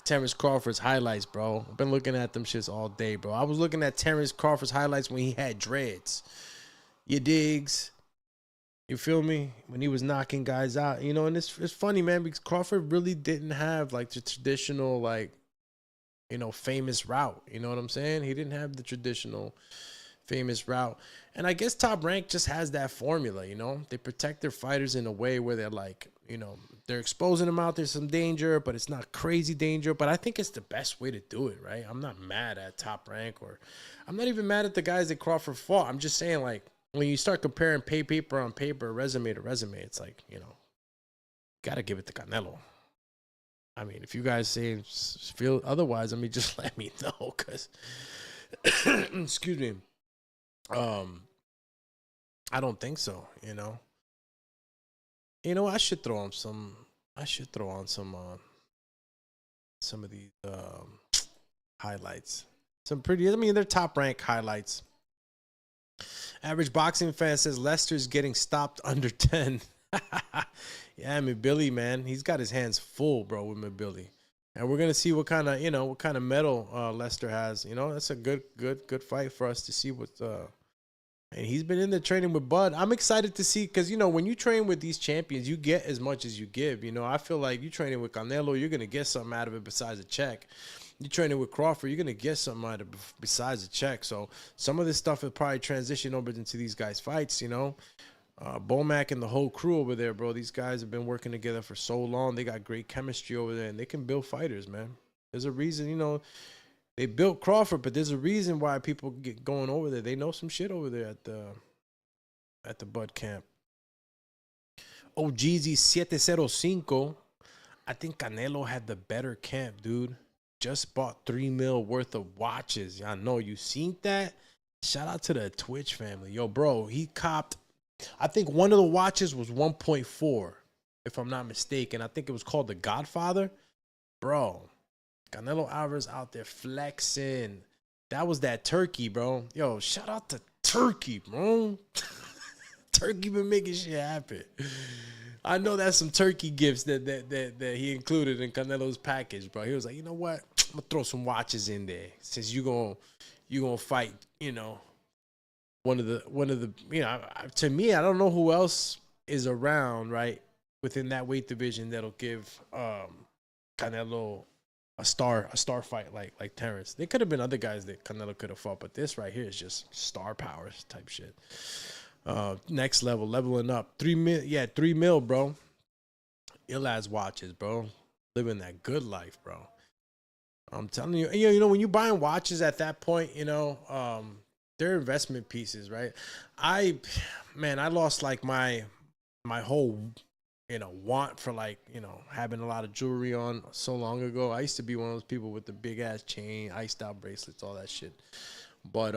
Terence Crawford's highlights, bro. I've been looking at them shits all day, bro. I was looking at Terence Crawford's highlights when he had dreads. You digs? You feel me? When he was knocking guys out, and it's funny, man, because Crawford really didn't have like the traditional, like, famous route. You know what I'm saying? He didn't have the traditional famous route. And I guess Top Rank just has that formula, They protect their fighters in a way where they're like, they're exposing them out. There's some danger, but it's not crazy danger. But I think it's the best way to do it, right? I'm not mad at Top Rank, or I'm not even mad at the guys that Crawford fought. I'm just saying, like, when you start comparing paper on paper, resume to resume, it's like, got to give it to Canelo. I mean, if you guys feel otherwise, just let me know, because, excuse me, I don't think so, I should throw on some of these highlights. Some pretty, they're Top Rank highlights. Average Boxing Fan says Lester's getting stopped under 10. Yeah, Billy, man, he's got his hands full, bro, with Billy. And we're gonna see what kind of medal Lester has. That's a good fight for us to see what. And he's been in there training with Bud. I'm excited to see, because when you train with these champions, you get as much as you give. I feel like you training with Canelo, you're gonna get something out of it besides a check. You training with Crawford, you're going to get something out of it besides a check. So some of this stuff will probably transition over into these guys' fights, Bomac and the whole crew over there, bro. These guys have been working together for so long. They got great chemistry over there, and they can build fighters, man. There's a reason, they built Crawford, but there's a reason why people get going over there. They know some shit over there at the Bud camp. OGZ705. I think Canelo had the better camp, dude. Just bought $3 million worth of watches. Y'all know, you seen that? Shout out to the Twitch family. Yo, bro, he copped, I think one of the watches was 1.4, if I'm not mistaken. I think it was called the Godfather. Bro, Canelo Alvarez out there flexing. That was that turkey, bro. Yo, shout out to Turkey, bro. Turkey been making shit happen. I know that's some turkey gifts that he included in Canelo's package, bro. He was like, you know what? I'm gonna throw some watches in there since you gonna fight, you know, one of the you know, to me, I don't know who else is around, right, within that weight division that'll give Canelo a star fight like Terence. There could have been other guys that Canelo could have fought, but this right here is just star power type shit. Next level, leveling up. 3 mil, bro. Ill ass watches, bro. Living that good life, bro. I'm telling you, you know, when you're buying watches at that point, you know, they're investment pieces, right? I lost like my whole, you know, want for like, you know, having a lot of jewelry on so long ago. I used to be one of those people with the big ass chain, iced out bracelets, all that shit. But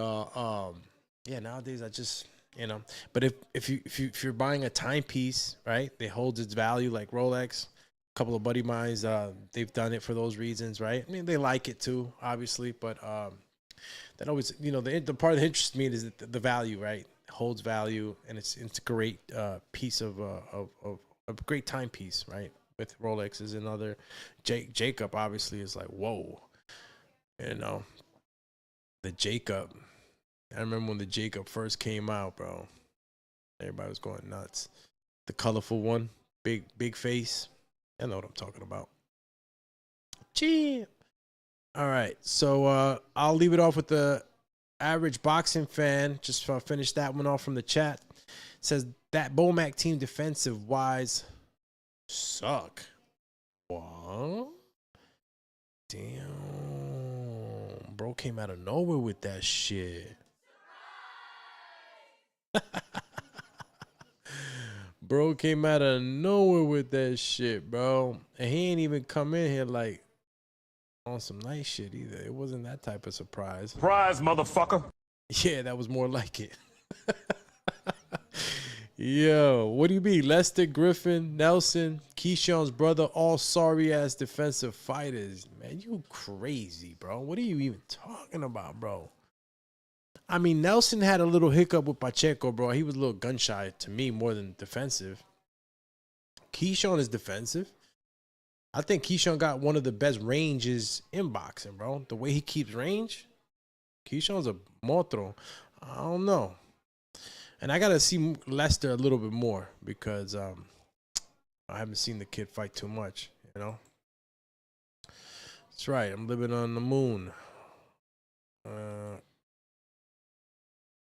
yeah, nowadays I just, you know, but if you're buying a timepiece, right, that holds its value, like Rolex, a couple of buddy of mine, they've done it for those reasons, right? I mean, they like it too, obviously, but that always, you know, the part that interests me is the value, right? It holds value, and it's a great piece of a great timepiece, right? With Rolexes and other. Jacob obviously is like, whoa, you know, the Jacob. I remember when the Jacob first came out, bro. Everybody was going nuts. The colorful one, big face. I know what I'm talking about. Gee. All right, so I'll leave it off with the average boxing fan. Just finish that one off from the chat. It says that Bomac team defensive wise suck. What? Damn, bro came out of nowhere with that shit. Bro came out of nowhere with that shit, bro. And he ain't even come in here like on some nice shit either. It wasn't that type of surprise. Surprise, motherfucker. Yeah, that was more like it. Yo, what do you mean? Lester, Griffin, Nelson, Keyshawn's brother, all sorry ass defensive fighters. Man, you crazy, bro. What are you even talking about, bro? I mean, Nelson had a little hiccup with Pacheco, bro. He was a little gun shy to me more than defensive. Keyshawn is defensive. I think Keyshawn got one of the best ranges in boxing, bro. The way he keeps range, Keyshawn's a monstruo. I don't know. And I got to see Lester a little bit more because I haven't seen the kid fight too much, you know. That's right. I'm living on the moon.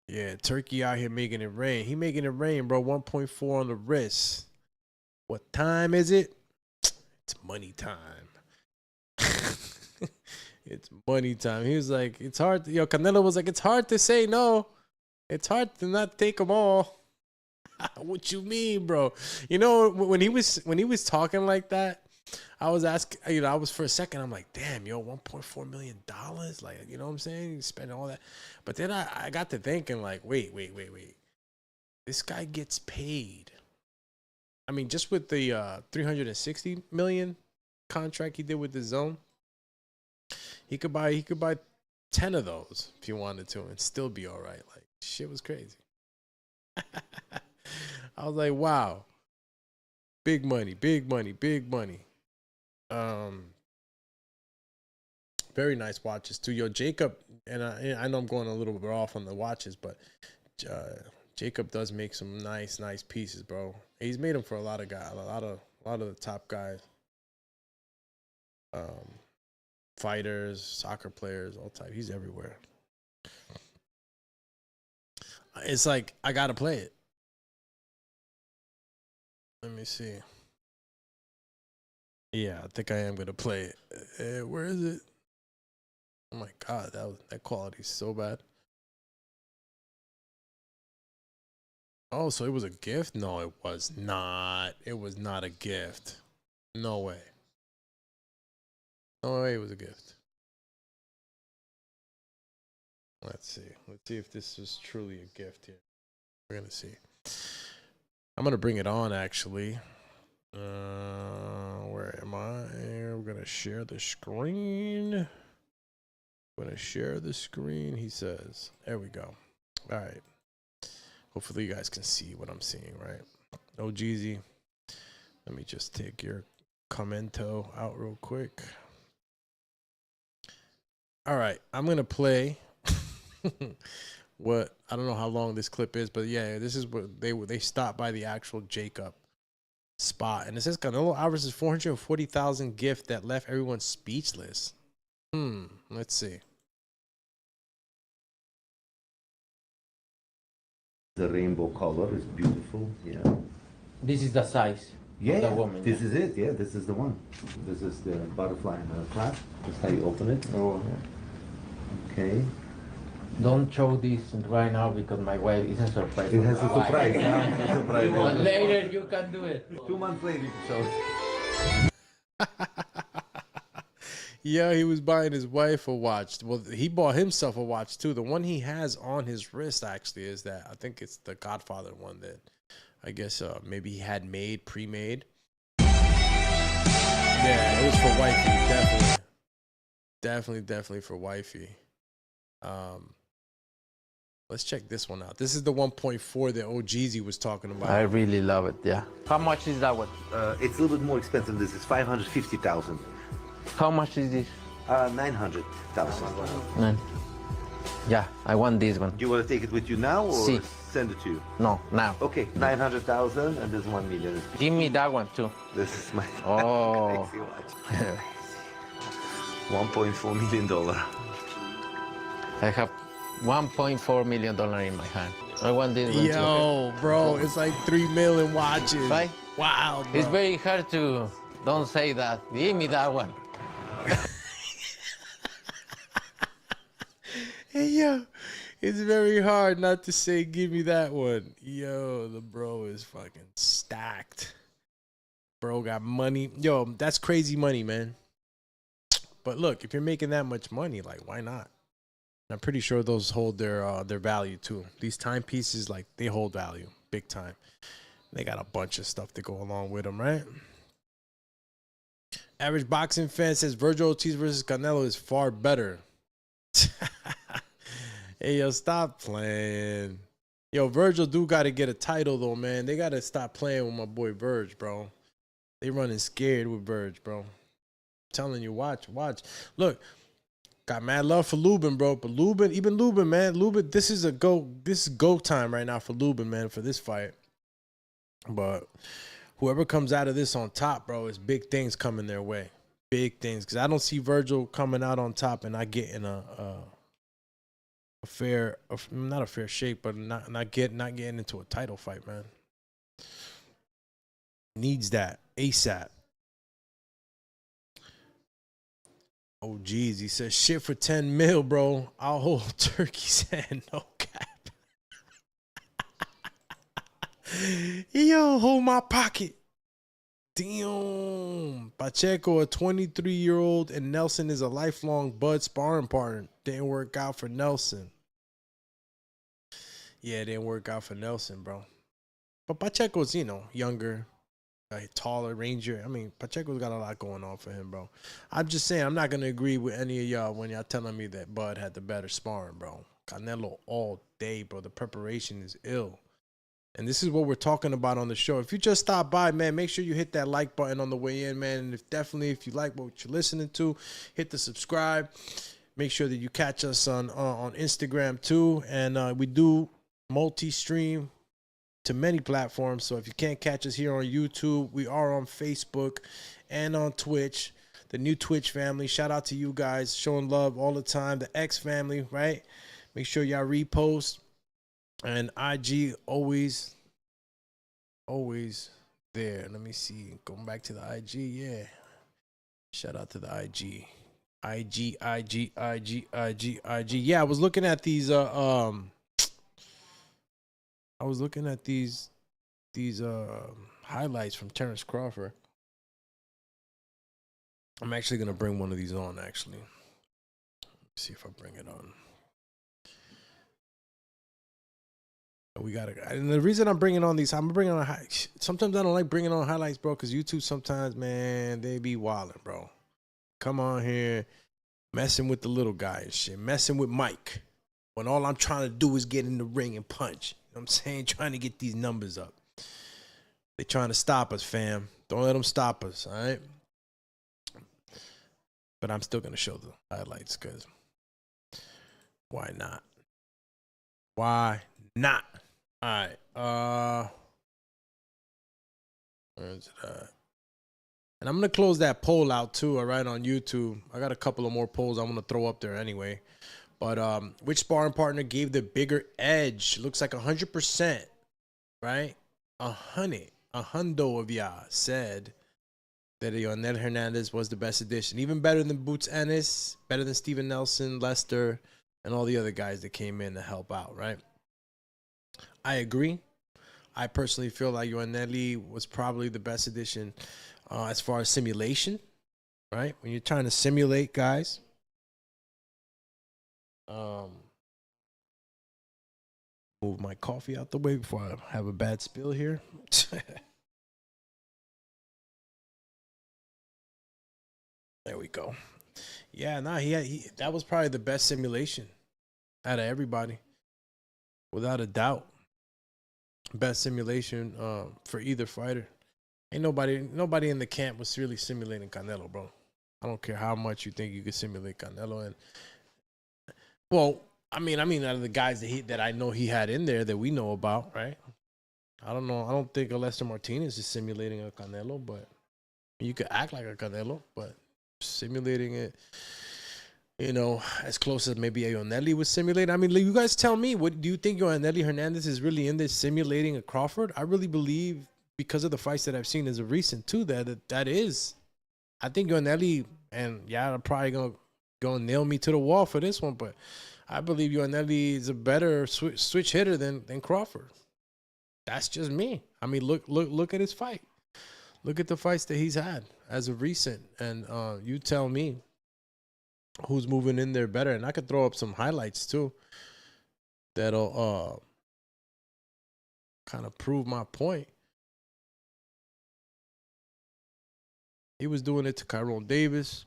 Yeah, Turkey out here making it rain. He making it rain, bro. 1.4 on the wrist. What time is it? It's money time. It's money time. He was like, it's hard. Yo, Canelo was like, it's hard to say no. It's hard to not take them all. What you mean, bro? You know, when he was talking like that, I was asking, you know, I was for a second, I'm like, damn, yo, $1.4 million. Like, you know what I'm saying? You spend all that. But then I got to thinking, like, wait. This guy gets paid. I mean, just with the $360 million contract he did with the Zone, he could buy 10 of those if he wanted to and still be all right. Like, shit was crazy. I was like, wow. Big money. Very nice watches too. Yo, Jacob, and I know I'm going a little bit off on the watches, but Jacob does make some nice pieces, bro. He's made them for a lot of guys, a lot of the top guys, fighters, soccer players, all type. He's everywhere. It's like I gotta play it. Let me see. Yeah, I think I am gonna play it. Where is it? Oh my god, that quality's so bad. Oh, so it was a gift? No, it was not. It was not a gift. No way. No way it was a gift. Let's see. Let's see if this is truly a gift here. We're gonna see. I'm gonna bring it on actually. Where am I? We're gonna share the screen. I'm gonna share the screen, he says. There we go. All right. Hopefully you guys can see what I'm seeing, right? Oh, Jeezy. Let me just take your commento out real quick. All right, I'm gonna play what I don't know how long this clip is, but yeah, this is what they stopped by the actual Jacob spot, and it says Canelo Alvarez's 440,000 gift that left everyone speechless. Let's see. The rainbow color is beautiful. Yeah. This is the size Yeah, of the woman. this is it. Yeah, this is the one. This is the butterfly clasp. That's how you open it. Oh, Okay. don't show this right now because my wife is a surprise. It has a for my surprise. wife. Huh? It's a surprise. But later you can do it. 2 months later, you can show it. Yeah, he was buying his wife a watch. Well, he bought himself a watch too. The one he has on his wrist actually is that, I think it's the Godfather one that I guess maybe he had made, pre-made. Yeah, it was for wifey, definitely for wifey. Let's check this one out. This is the 1.4 that OGZ was talking about. I really love it. Yeah. How much is that one? It's a little bit more expensive. This is 550,000. How much is this? 900,000. Nine. Yeah, I want this one. Do you want to take it with you now or Si. send it to you? No, now. Okay, 900,000 and this 1 million. Give me that one too. This is my Oh. crazy watch. $1.4 million. I have $1.4 million in my hand. I want this one too. Yo, bro, it's like 3 million watches. Right? Wow, bro. It's very hard to don't say that. Give me that one. Hey, yo, it's very hard not to say, give me that one. Yo, the bro is fucking stacked. Bro got money. Yo, that's crazy money, man. But look, if you're making that much money, like, why not? I'm pretty sure those hold their value too. These timepieces, like, they hold value big time. They got a bunch of stuff to go along with them, right? Average boxing fan says Virgil Ortiz versus Canelo is far better. Hey, yo, stop playing. Yo, Virgil do got to get a title, though, man. They got to stop playing with my boy Virg, bro. They running scared with Virg, bro. I'm telling you, watch. Look, got mad love for Lubin, bro. But Lubin, man. Lubin, this is go time right now for Lubin, man, for this fight. But whoever comes out of this on top, bro, is big things coming their way. Big things. Because I don't see Virgil coming out on top and not getting not a fair shake, but not getting into a title fight, man. Needs that ASAP. Oh, geez, he says shit for 10 mil, bro. I'll hold Turkey's hand, no cap. Yo, hold my pocket. Damn. Pacheco, a 23-year-old, and Nelson is a lifelong Bud sparring partner. Didn't work out for Nelson. Yeah, it didn't work out for Nelson, bro. But Pacheco's, younger, taller, ranger. I mean, Pacheco's got a lot going on for him, bro. I'm just saying, I'm not going to agree with any of y'all when y'all telling me that Bud had the better sparring, bro. Canelo all day, bro. The preparation is ill. And this is what we're talking about on the show. If you just stop by, man, make sure you hit that like button on the way in, man. And if you like what you're listening to, hit the subscribe. Make sure that you catch us on Instagram too. And we do multi-stream to many platforms. So if you can't catch us here on YouTube, we are on Facebook and on Twitch. The new Twitch family. Shout out to you guys showing love all the time. The X family, right? Make sure y'all repost. And IG always there. Let me see. Going back to the IG, yeah. Shout out to the IG. IG. Yeah, I was looking at these highlights from Terence Crawford. I'm actually gonna bring one of these on, actually. Let's see if I bring it on. We got to, and the reason I'm bringing on these, sometimes I don't like bringing on highlights, bro, because YouTube sometimes, man, they be wilding, bro. Come on here, messing with the little guy and shit, messing with Mike, when all I'm trying to do is get in the ring and punch. know what I'm saying? Trying to get these numbers up. They're trying to stop us, fam. Don't let them stop us, all right? But I'm still going to show the highlights because why not? Why not? All right. Where's it at? And I'm going to close that poll out too, all right, on YouTube. I got a couple of more polls I'm going to throw up there anyway. But which sparring partner gave the bigger edge? Looks like 100%, right? 100 of y'all said that Yoenli Hernández was the best addition. Even better than Boots Ennis, better than Steven Nelson, Lester, and all the other guys that came in to help out, right? I agree. I personally feel like Yoenli was probably the best addition as far as simulation, right? When you're trying to simulate guys. Move my coffee out the way before I have a bad spill here. There we go. Yeah, nah, that was probably the best simulation out of everybody, without a doubt. Best simulation for either fighter. Ain't nobody in the camp was really simulating Canelo, bro. I don't care how much you think you could simulate Canelo. And well, I mean, out of the guys that I know he had in there that we know about, right? I don't know. I don't think a Lester Martínez is simulating a Canelo, but you could act like a Canelo, but simulating it, you know, as close as maybe a Yoenli was simulating. I mean, you guys tell me, what do you think Yoenli Hernández is really in this simulating a Crawford? I really believe, because of the fights that I've seen as of recent too, that is. I think Yoenli, and yeah, I'm probably gonna nail me to the wall for this one, but I believe Yoenli is a better switch hitter than Crawford. That's just me. I mean, look at his fight. Look at the fights that he's had as of recent, and you tell me who's moving in there better. And I could throw up some highlights too that'll kind of prove my point. He was doing it to Kyrone Davis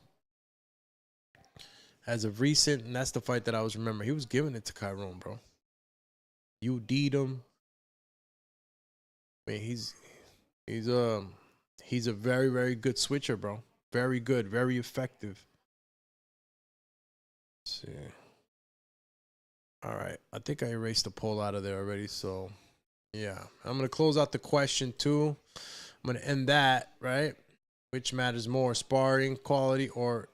as of recent, and that's the fight that I was remembering. He was giving it to Kyrone, bro. You D'd him. I mean, he's a very, very good switcher, bro. Very good, very effective. Let's see. All right, I think I erased the poll out of there already, so yeah. I'm gonna close out the question too. I'm gonna end that, right? Which matters more, sparring quality or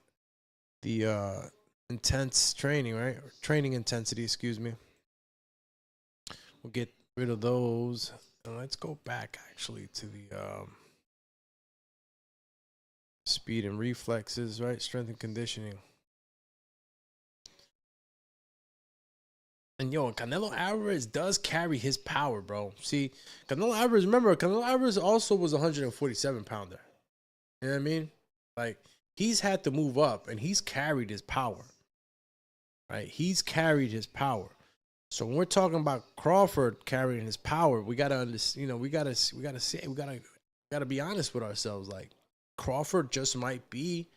the intense training, right? Or training intensity, excuse me. We'll get rid of those. And let's go back actually to the speed and reflexes, right? Strength and conditioning. And yo, Canelo Alvarez does carry his power, bro. See, Canelo Alvarez, remember, Canelo Alvarez also was a 147 pounder. You know what I mean? Like, he's had to move up, and he's carried his power, right? He's carried his power. So when we're talking about Crawford carrying his power, we gotta understand. You know, we gotta be honest with ourselves. Like, Crawford just might be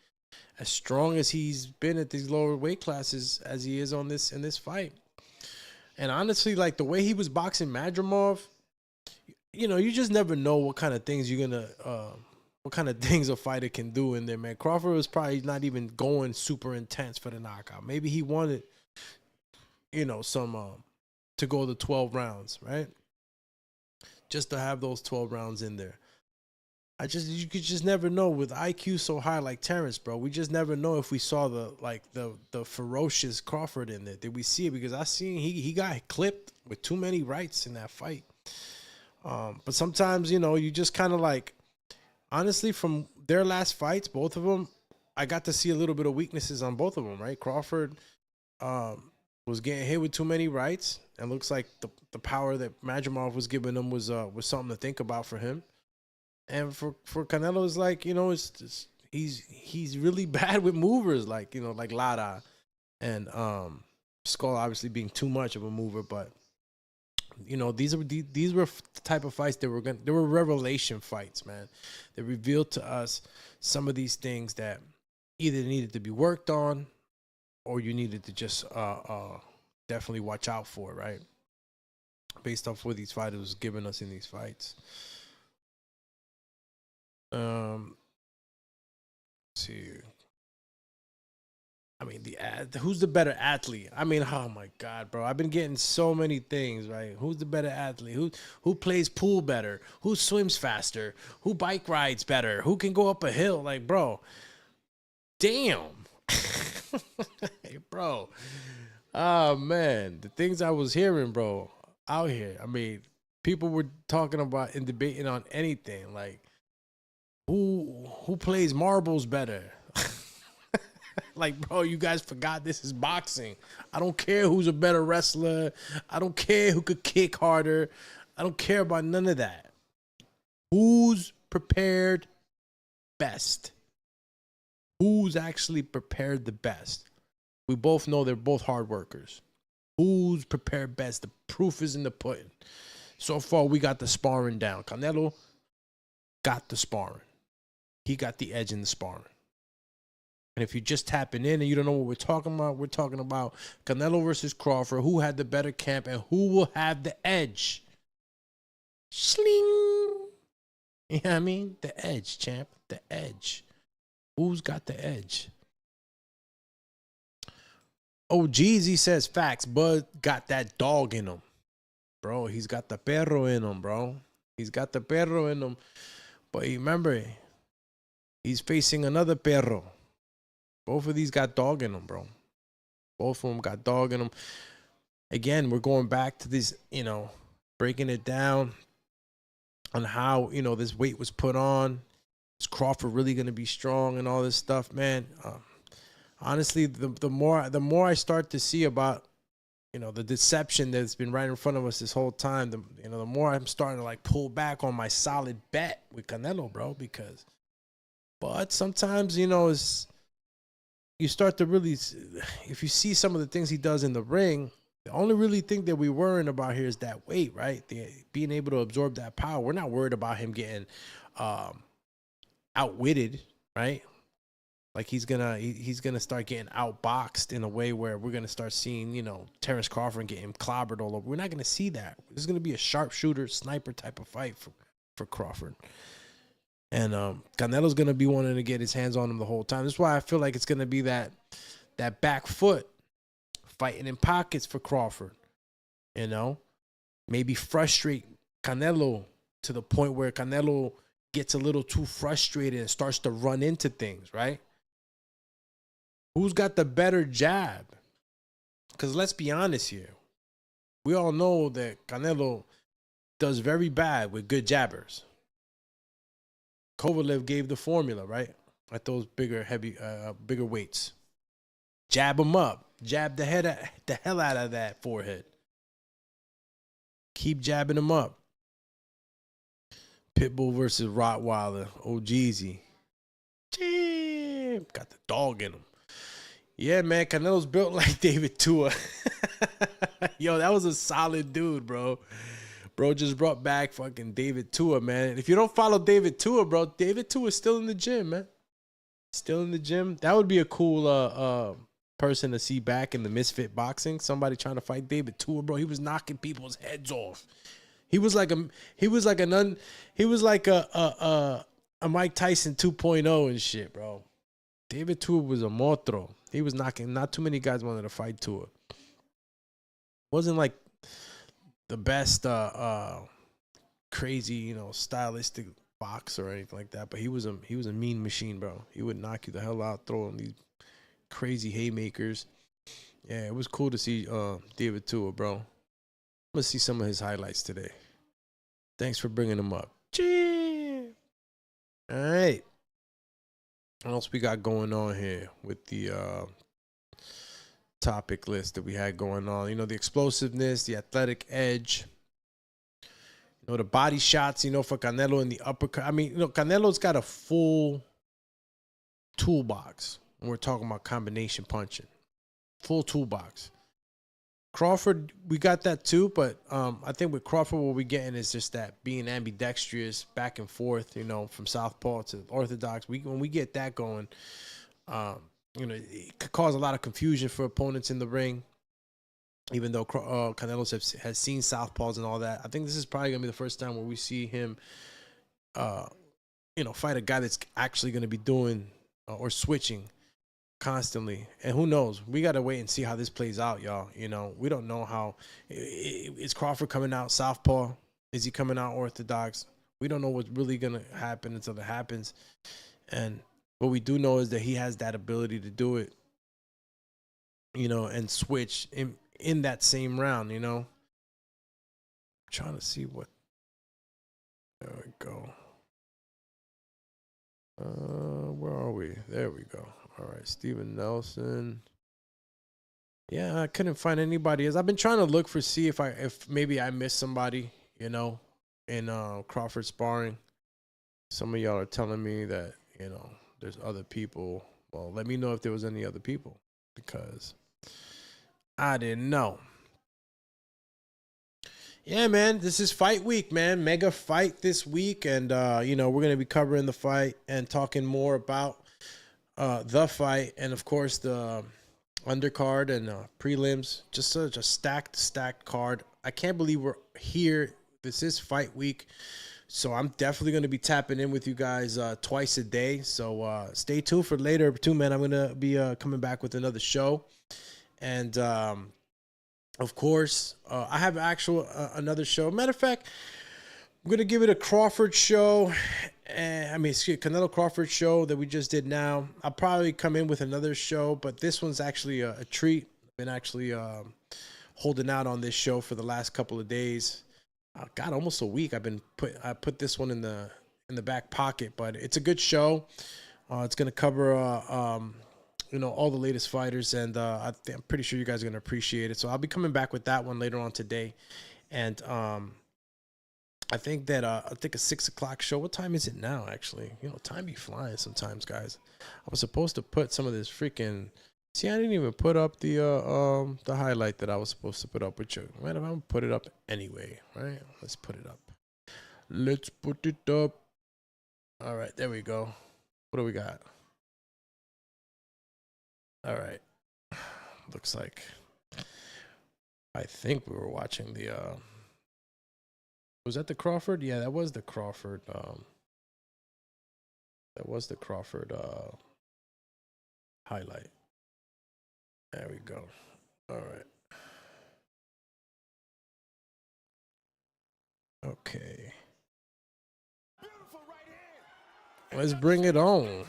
as strong as he's been at these lower weight classes as he is in this fight. And honestly, like, the way he was boxing Madrimov, you know, you just never know what kind of things what kind of things a fighter can do in there, man. Crawford was probably not even going super intense for the knockout. Maybe he wanted, you know, some to go to 12 rounds, right? Just to have those 12 rounds in there. You could just never know with IQ so high like Terence, bro. We just never know if we saw the ferocious Crawford in there. Did we see it? Because I seen he got clipped with too many rights in that fight. But sometimes, you know, you just kind of like, honestly, from their last fights, both of them, I got to see a little bit of weaknesses on both of them, right? Crawford was getting hit with too many rights, and looks like the power that Madrimov was giving him was something to think about for him. And for Canelo, it's like, you know, he's really bad with movers, like, you know, like Lara and Skull obviously being too much of a mover. But, you know, these were the type of fights they were revelation fights, man. They revealed to us some of these things that either needed to be worked on or you needed to just definitely watch out for, right? based off what these fighters was giving us in these fights. Let's see. I mean, who's the better athlete? I mean, oh my God, bro. I've been getting so many things, right? Who's the better athlete? Who plays pool better? Who swims faster? Who bike rides better? Who can go up a hill? Like, bro, damn. Hey, bro. Oh, man. The things I was hearing, bro, out here. I mean, people were talking about and debating on anything. Like, who plays marbles better? Like, bro, you guys forgot this is boxing. I don't care who's a better wrestler. I don't care who could kick harder. I don't care about none of that. Who's prepared best? Who's actually prepared the best? We both know they're both hard workers. Who's prepared best? The proof is in the pudding. So far, we got the sparring down. Canelo got the sparring. He got the edge in the sparring. And if you're just tapping in and you don't know what we're talking about Canelo versus Crawford, who had the better camp and who will have the edge. Sling. You know what I mean? The edge, champ. The edge. Who's got the edge? Oh, Jeezy says facts. Bud got that dog in him. Bro, he's got the perro in him, bro. He's got the perro in him. But remember, he's facing another perro. Both of these got dog in them, bro. Both of them got dog in them. Again, we're going back to this, breaking it down on how, this weight was put on. Is Crawford really going to be strong and all this stuff, man? Honestly, the more I start to see about, the deception that's been right in front of us this whole time, the more I'm starting to like pull back on my solid bet with Canelo, bro. But sometimes, you start to really, if you see some of the things he does in the ring, the only really thing that we're worrying about here is that weight, right? Being able to absorb that power. We're not worried about him getting outwitted, right? Like he's gonna start getting outboxed in a way where we're gonna start seeing, Terence Crawford getting clobbered all over. We're not gonna see that. This is gonna be a sharpshooter, sniper type of fight for Crawford. And Canelo's going to be wanting to get his hands on him the whole time. That's why I feel like it's going to be that back foot fighting in pockets for Crawford. Maybe frustrate Canelo to the point where Canelo gets a little too frustrated and starts to run into things, right? Who's got the better jab? Because let's be honest here. We all know that Canelo does very bad with good jabbers. Kovalev gave the formula, right? At those bigger weights. Jab them up. Jab the hell out of that forehead. Keep jabbing them up. Pitbull versus Rottweiler. Oh, Jeezy. Got the dog in him. Yeah, man. Canelo's built like David Tua. Yo, that was a solid dude, bro. Bro just brought back fucking David Tua, man. If you don't follow David Tua, bro, David Tua is still in the gym, man. Still in the gym. That would be a cool person to see back in the Misfit boxing. Somebody trying to fight David Tua, bro. He was knocking people's heads off. He was like a Mike Tyson 2.0 and shit, bro. David Tua was a monstruo. He was knocking. Not too many guys wanted to fight Tua. Wasn't like the best crazy, stylistic boxer or anything like that, but he was a mean machine, bro. He would knock you the hell out, throwing these crazy haymakers. Yeah, it was cool to see David Tua, bro. I'm gonna see some of his highlights today. Thanks for bringing him up. Gee. All right. What else we got going on here with the topic list that we had going on? The explosiveness, the athletic edge, the body shots, for Canelo in the uppercut. I mean, Canelo's got a full toolbox when we're talking about combination punching. Full toolbox. Crawford, we got that too, but I think with Crawford, what we're getting is just that being ambidextrous, back and forth, from southpaw to orthodox. When we get that going, it could cause a lot of confusion for opponents in the ring. even though Canelo has seen southpaws and all that. I think this is probably gonna be the first time where we see him, fight a guy that's actually gonna be doing or switching constantly. And who knows? We gotta wait and see how this plays out, y'all. We don't know how. Is Crawford coming out southpaw? Is he coming out orthodox? We don't know what's really gonna happen until it happens. And what we do know is that he has that ability to do it, and switch in that same round, I'm trying to see what. There we go. Where are we? There we go. All right, Steven Nelson. Yeah, I couldn't find anybody else. I've been trying to look see if maybe I missed somebody, in Crawford sparring. Some of y'all are telling me that, there's other people. Well, let me know if there was any other people, because I didn't know. Yeah, man, this is fight week, man. Mega fight this week. And, we're going to be covering the fight and talking more about the fight. And, of course, the undercard and prelims. Just such a stacked card. I can't believe we're here. This is fight week. So I'm definitely going to be tapping in with you guys twice a day. So stay tuned for later, too, man. I'm going to be coming back with another show. And, of course, I have another show. Matter of fact, I'm going to give it a Crawford show. Canelo Crawford show that we just did now. I'll probably come in with another show, but this one's actually a treat. I've been actually holding out on this show for the last couple of days. God, almost a week. I put this one in the back pocket, but it's a good show. It's going to cover all the latest fighters, and I'm pretty sure you guys are going to appreciate it. So I'll be coming back with that one later on today. And I think a 6 o'clock show. What time is it now, actually? Time be flying sometimes, guys. I was supposed to put some of this freaking... See, I didn't even put up the highlight that I was supposed to put up with you. Man, I'm going to put it up anyway, right? Let's put it up. Let's put it up. All right, there we go. What do we got? All right. Looks like I think we were watching the was that the Crawford? Yeah, that was the Crawford. That was the Crawford highlight. There we go. All right. Okay. Let's bring it on.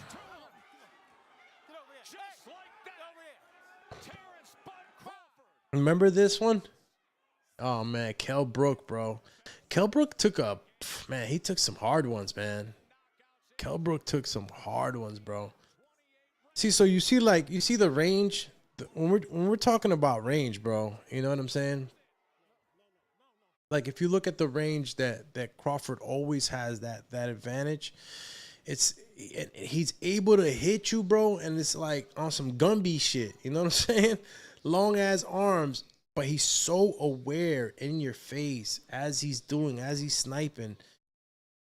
Remember this one? Oh, man. Kell Brook, bro. Kell Brook he took some hard ones, man. Kell Brook took some hard ones, bro. See, so you see the range when we're talking about range, bro. You know what I'm saying? Like, if you look at the range that Crawford always has that advantage, he's able to hit you, bro, and it's like on some Gumby shit. You know what I'm saying? Long ass arms, but he's so aware in your face as he's sniping.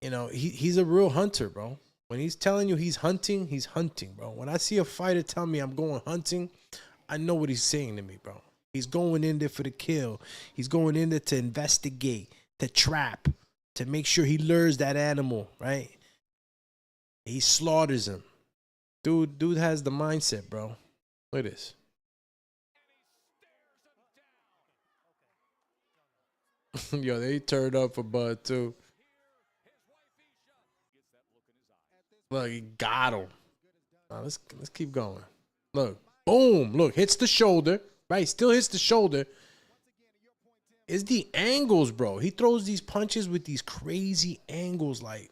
He's a real hunter, bro. When he's telling you he's hunting, bro. When I see a fighter tell me I'm going hunting, I know what he's saying to me, bro. He's going in there for the kill. He's going in there to investigate, to trap, to make sure he lures that animal, right? He slaughters him. Dude has the mindset, bro. Look at this. Yo, they turned up for Bud, too. Look, he got him. Now, let's keep going. Look. Boom. Look, hits the shoulder. Right? Still hits the shoulder. It's the angles, bro. He throws these punches with these crazy angles, like,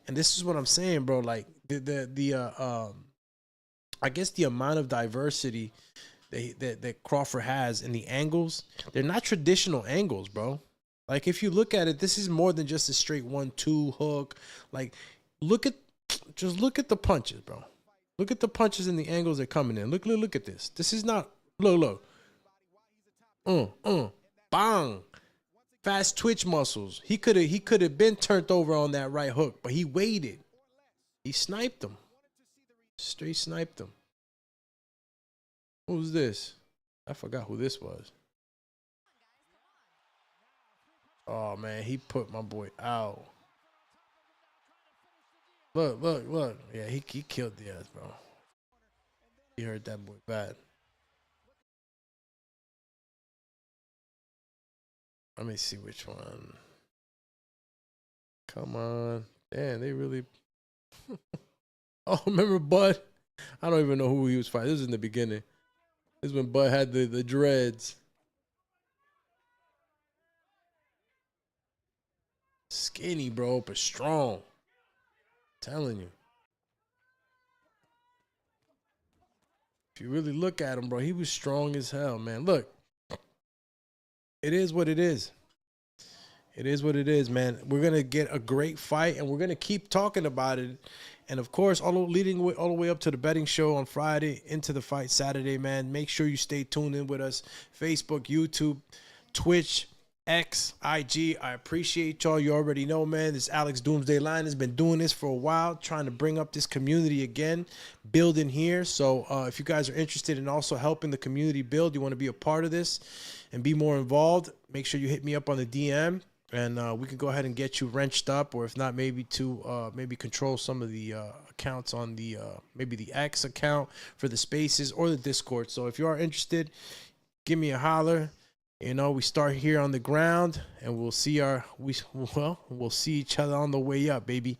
and this is what I'm saying, bro. Like, I guess the amount of diversity that Crawford has in the angles, they're not traditional angles, bro. Like, if you look at it, this is more than just a straight 1-2 hook. Like, just look at the punches, bro. Look at the punches and the angles they're coming in. Look at this. This is not, look. Bang. Fast twitch muscles. He could have been turned over on that right hook, but he waited. He sniped him. Straight sniped him. Who's this? I forgot who this was. Oh, man, he put my boy out. Look, look, look. Yeah, he killed Diaz, bro. He hurt that boy bad. Let me see which one. Come on. Damn, they really... Oh, remember Bud? I don't even know who he was fighting. This was in the beginning. This is when Bud had the dreads. Skinny, bro, but strong. I'm telling you. If you really look at him, bro, he was strong as hell, man. Look. It is what it is. It is what it is, man. We're going to get a great fight, and we're going to keep talking about it. And, of course, all the way up to the betting show on Friday, into the fight Saturday, man. Make sure you stay tuned in with us. Facebook, YouTube, Twitch, X, IG. I appreciate y'all. You already know, man. This Alex Doomsday Lion has been doing this for a while, trying to bring up this community again, building here. So if you guys are interested in also helping the community build, you want to be a part of this and be more involved, make sure you hit me up on the DM. And we can go ahead and get you wrenched up, or if not, maybe to maybe control some of the accounts on the maybe the X account for the spaces or the Discord. So if you are interested, give me a holler. You know, we start here on the ground, and we'll see we'll see each other on the way up, baby.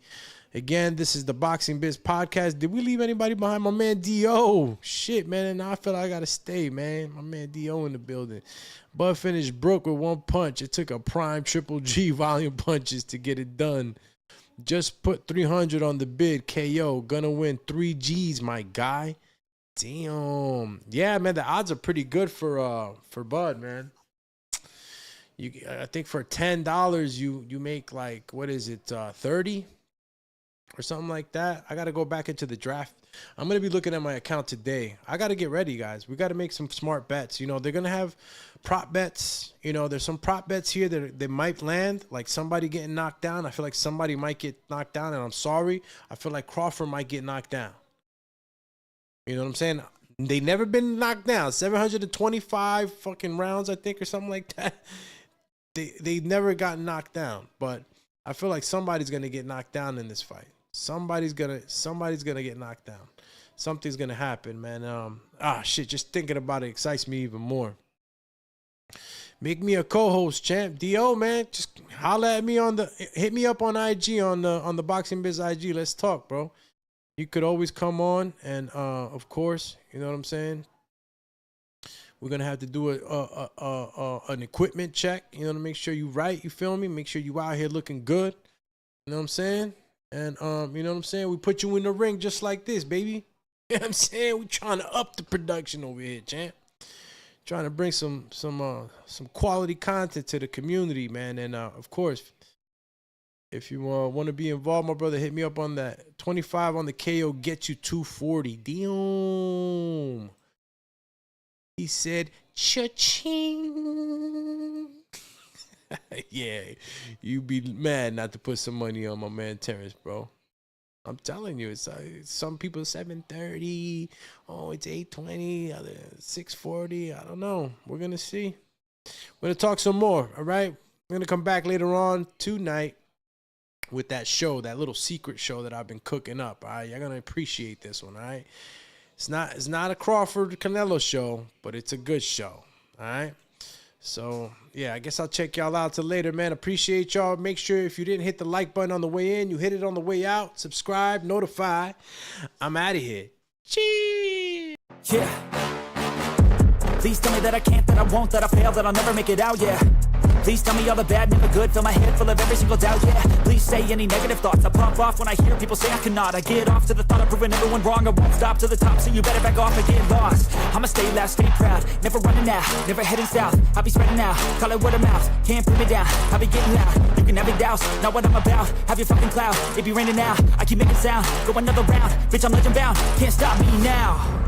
Again, this is the Boxing Biz Podcast. Did we leave anybody behind? My man D.O. Shit, man. And now I feel like I got to stay, man. My man D.O. in the building. Bud finished Brook with one punch. It took a prime Triple G volume punches to get it done. Just put 300 on the bid. KO. Gonna win 3 Gs, my guy. Damn. Yeah, man. The odds are pretty good for Bud, man. I think for $10, you make like, what is it, 30? Or something like that. I got to go back into the draft. I'm going to be looking at my account today. I got to get ready, guys. We got to make some smart bets. You know, they're going to have prop bets. You know, there's some prop bets here that they might land, like somebody getting knocked down. I feel like somebody might get knocked down, and I'm sorry. I feel like Crawford might get knocked down. You know what I'm saying? They never been knocked down. 725 fucking rounds, I think, or something like that. They never got knocked down, but I feel like somebody's going to get knocked down in this fight. Somebody's gonna get knocked down. Something's gonna happen, man. Shit, just thinking about it excites me even more. Make me a co-host, champ. D.O., man, just holla at me hit me up on IG on the Boxing Biz IG. Let's talk, bro. You could always come on, and of course, you know what I'm saying. We're gonna have to do an equipment check, you know, to make sure you right. You feel me? Make sure you out here looking good. You know what I'm saying? And, you know what I'm saying? We put you in the ring just like this, baby. You know what I'm saying? We trying to up the production over here, champ. Trying to bring some quality content to the community, man. And, of course, if you want to be involved, my brother, hit me up on that 25 on the KO, get you 240. Damn. He said, cha-ching. Yeah, you be mad not to put some money on my man Terence, bro. I'm telling you, it's some people 730. Oh, it's 820. 640. I don't know. We're gonna see. We're gonna talk some more. All right. We're gonna come back later on tonight with that show, that little secret show that I've been cooking up. All right, you're gonna appreciate this one. All right. It's not a Crawford Canelo show, but it's a good show. All right. So, yeah, I guess I'll check y'all out till later, man. Appreciate y'all. Make sure if you didn't hit the like button on the way in, you hit it on the way out. Subscribe, notify. I'm out of here. Cheers. Yeah. Please tell me that I can't, that I won't, that I fail, that I'll never make it out, yeah. Please tell me all the bad, never good, fill my head full of every single doubt, yeah. Please say any negative thoughts, I pop off when I hear people say I cannot. I get off to the thought of proving everyone wrong, I won't stop to the top, so you better back off and get lost. I'ma stay loud, stay proud, never running out, never heading south. I'll be spreading out, call it word of mouth, can't put me down, I'll be getting loud. You can have it douse, not what I'm about, have your fucking cloud, it be raining now, I keep making sound, go another round, bitch I'm legend bound, can't stop me now.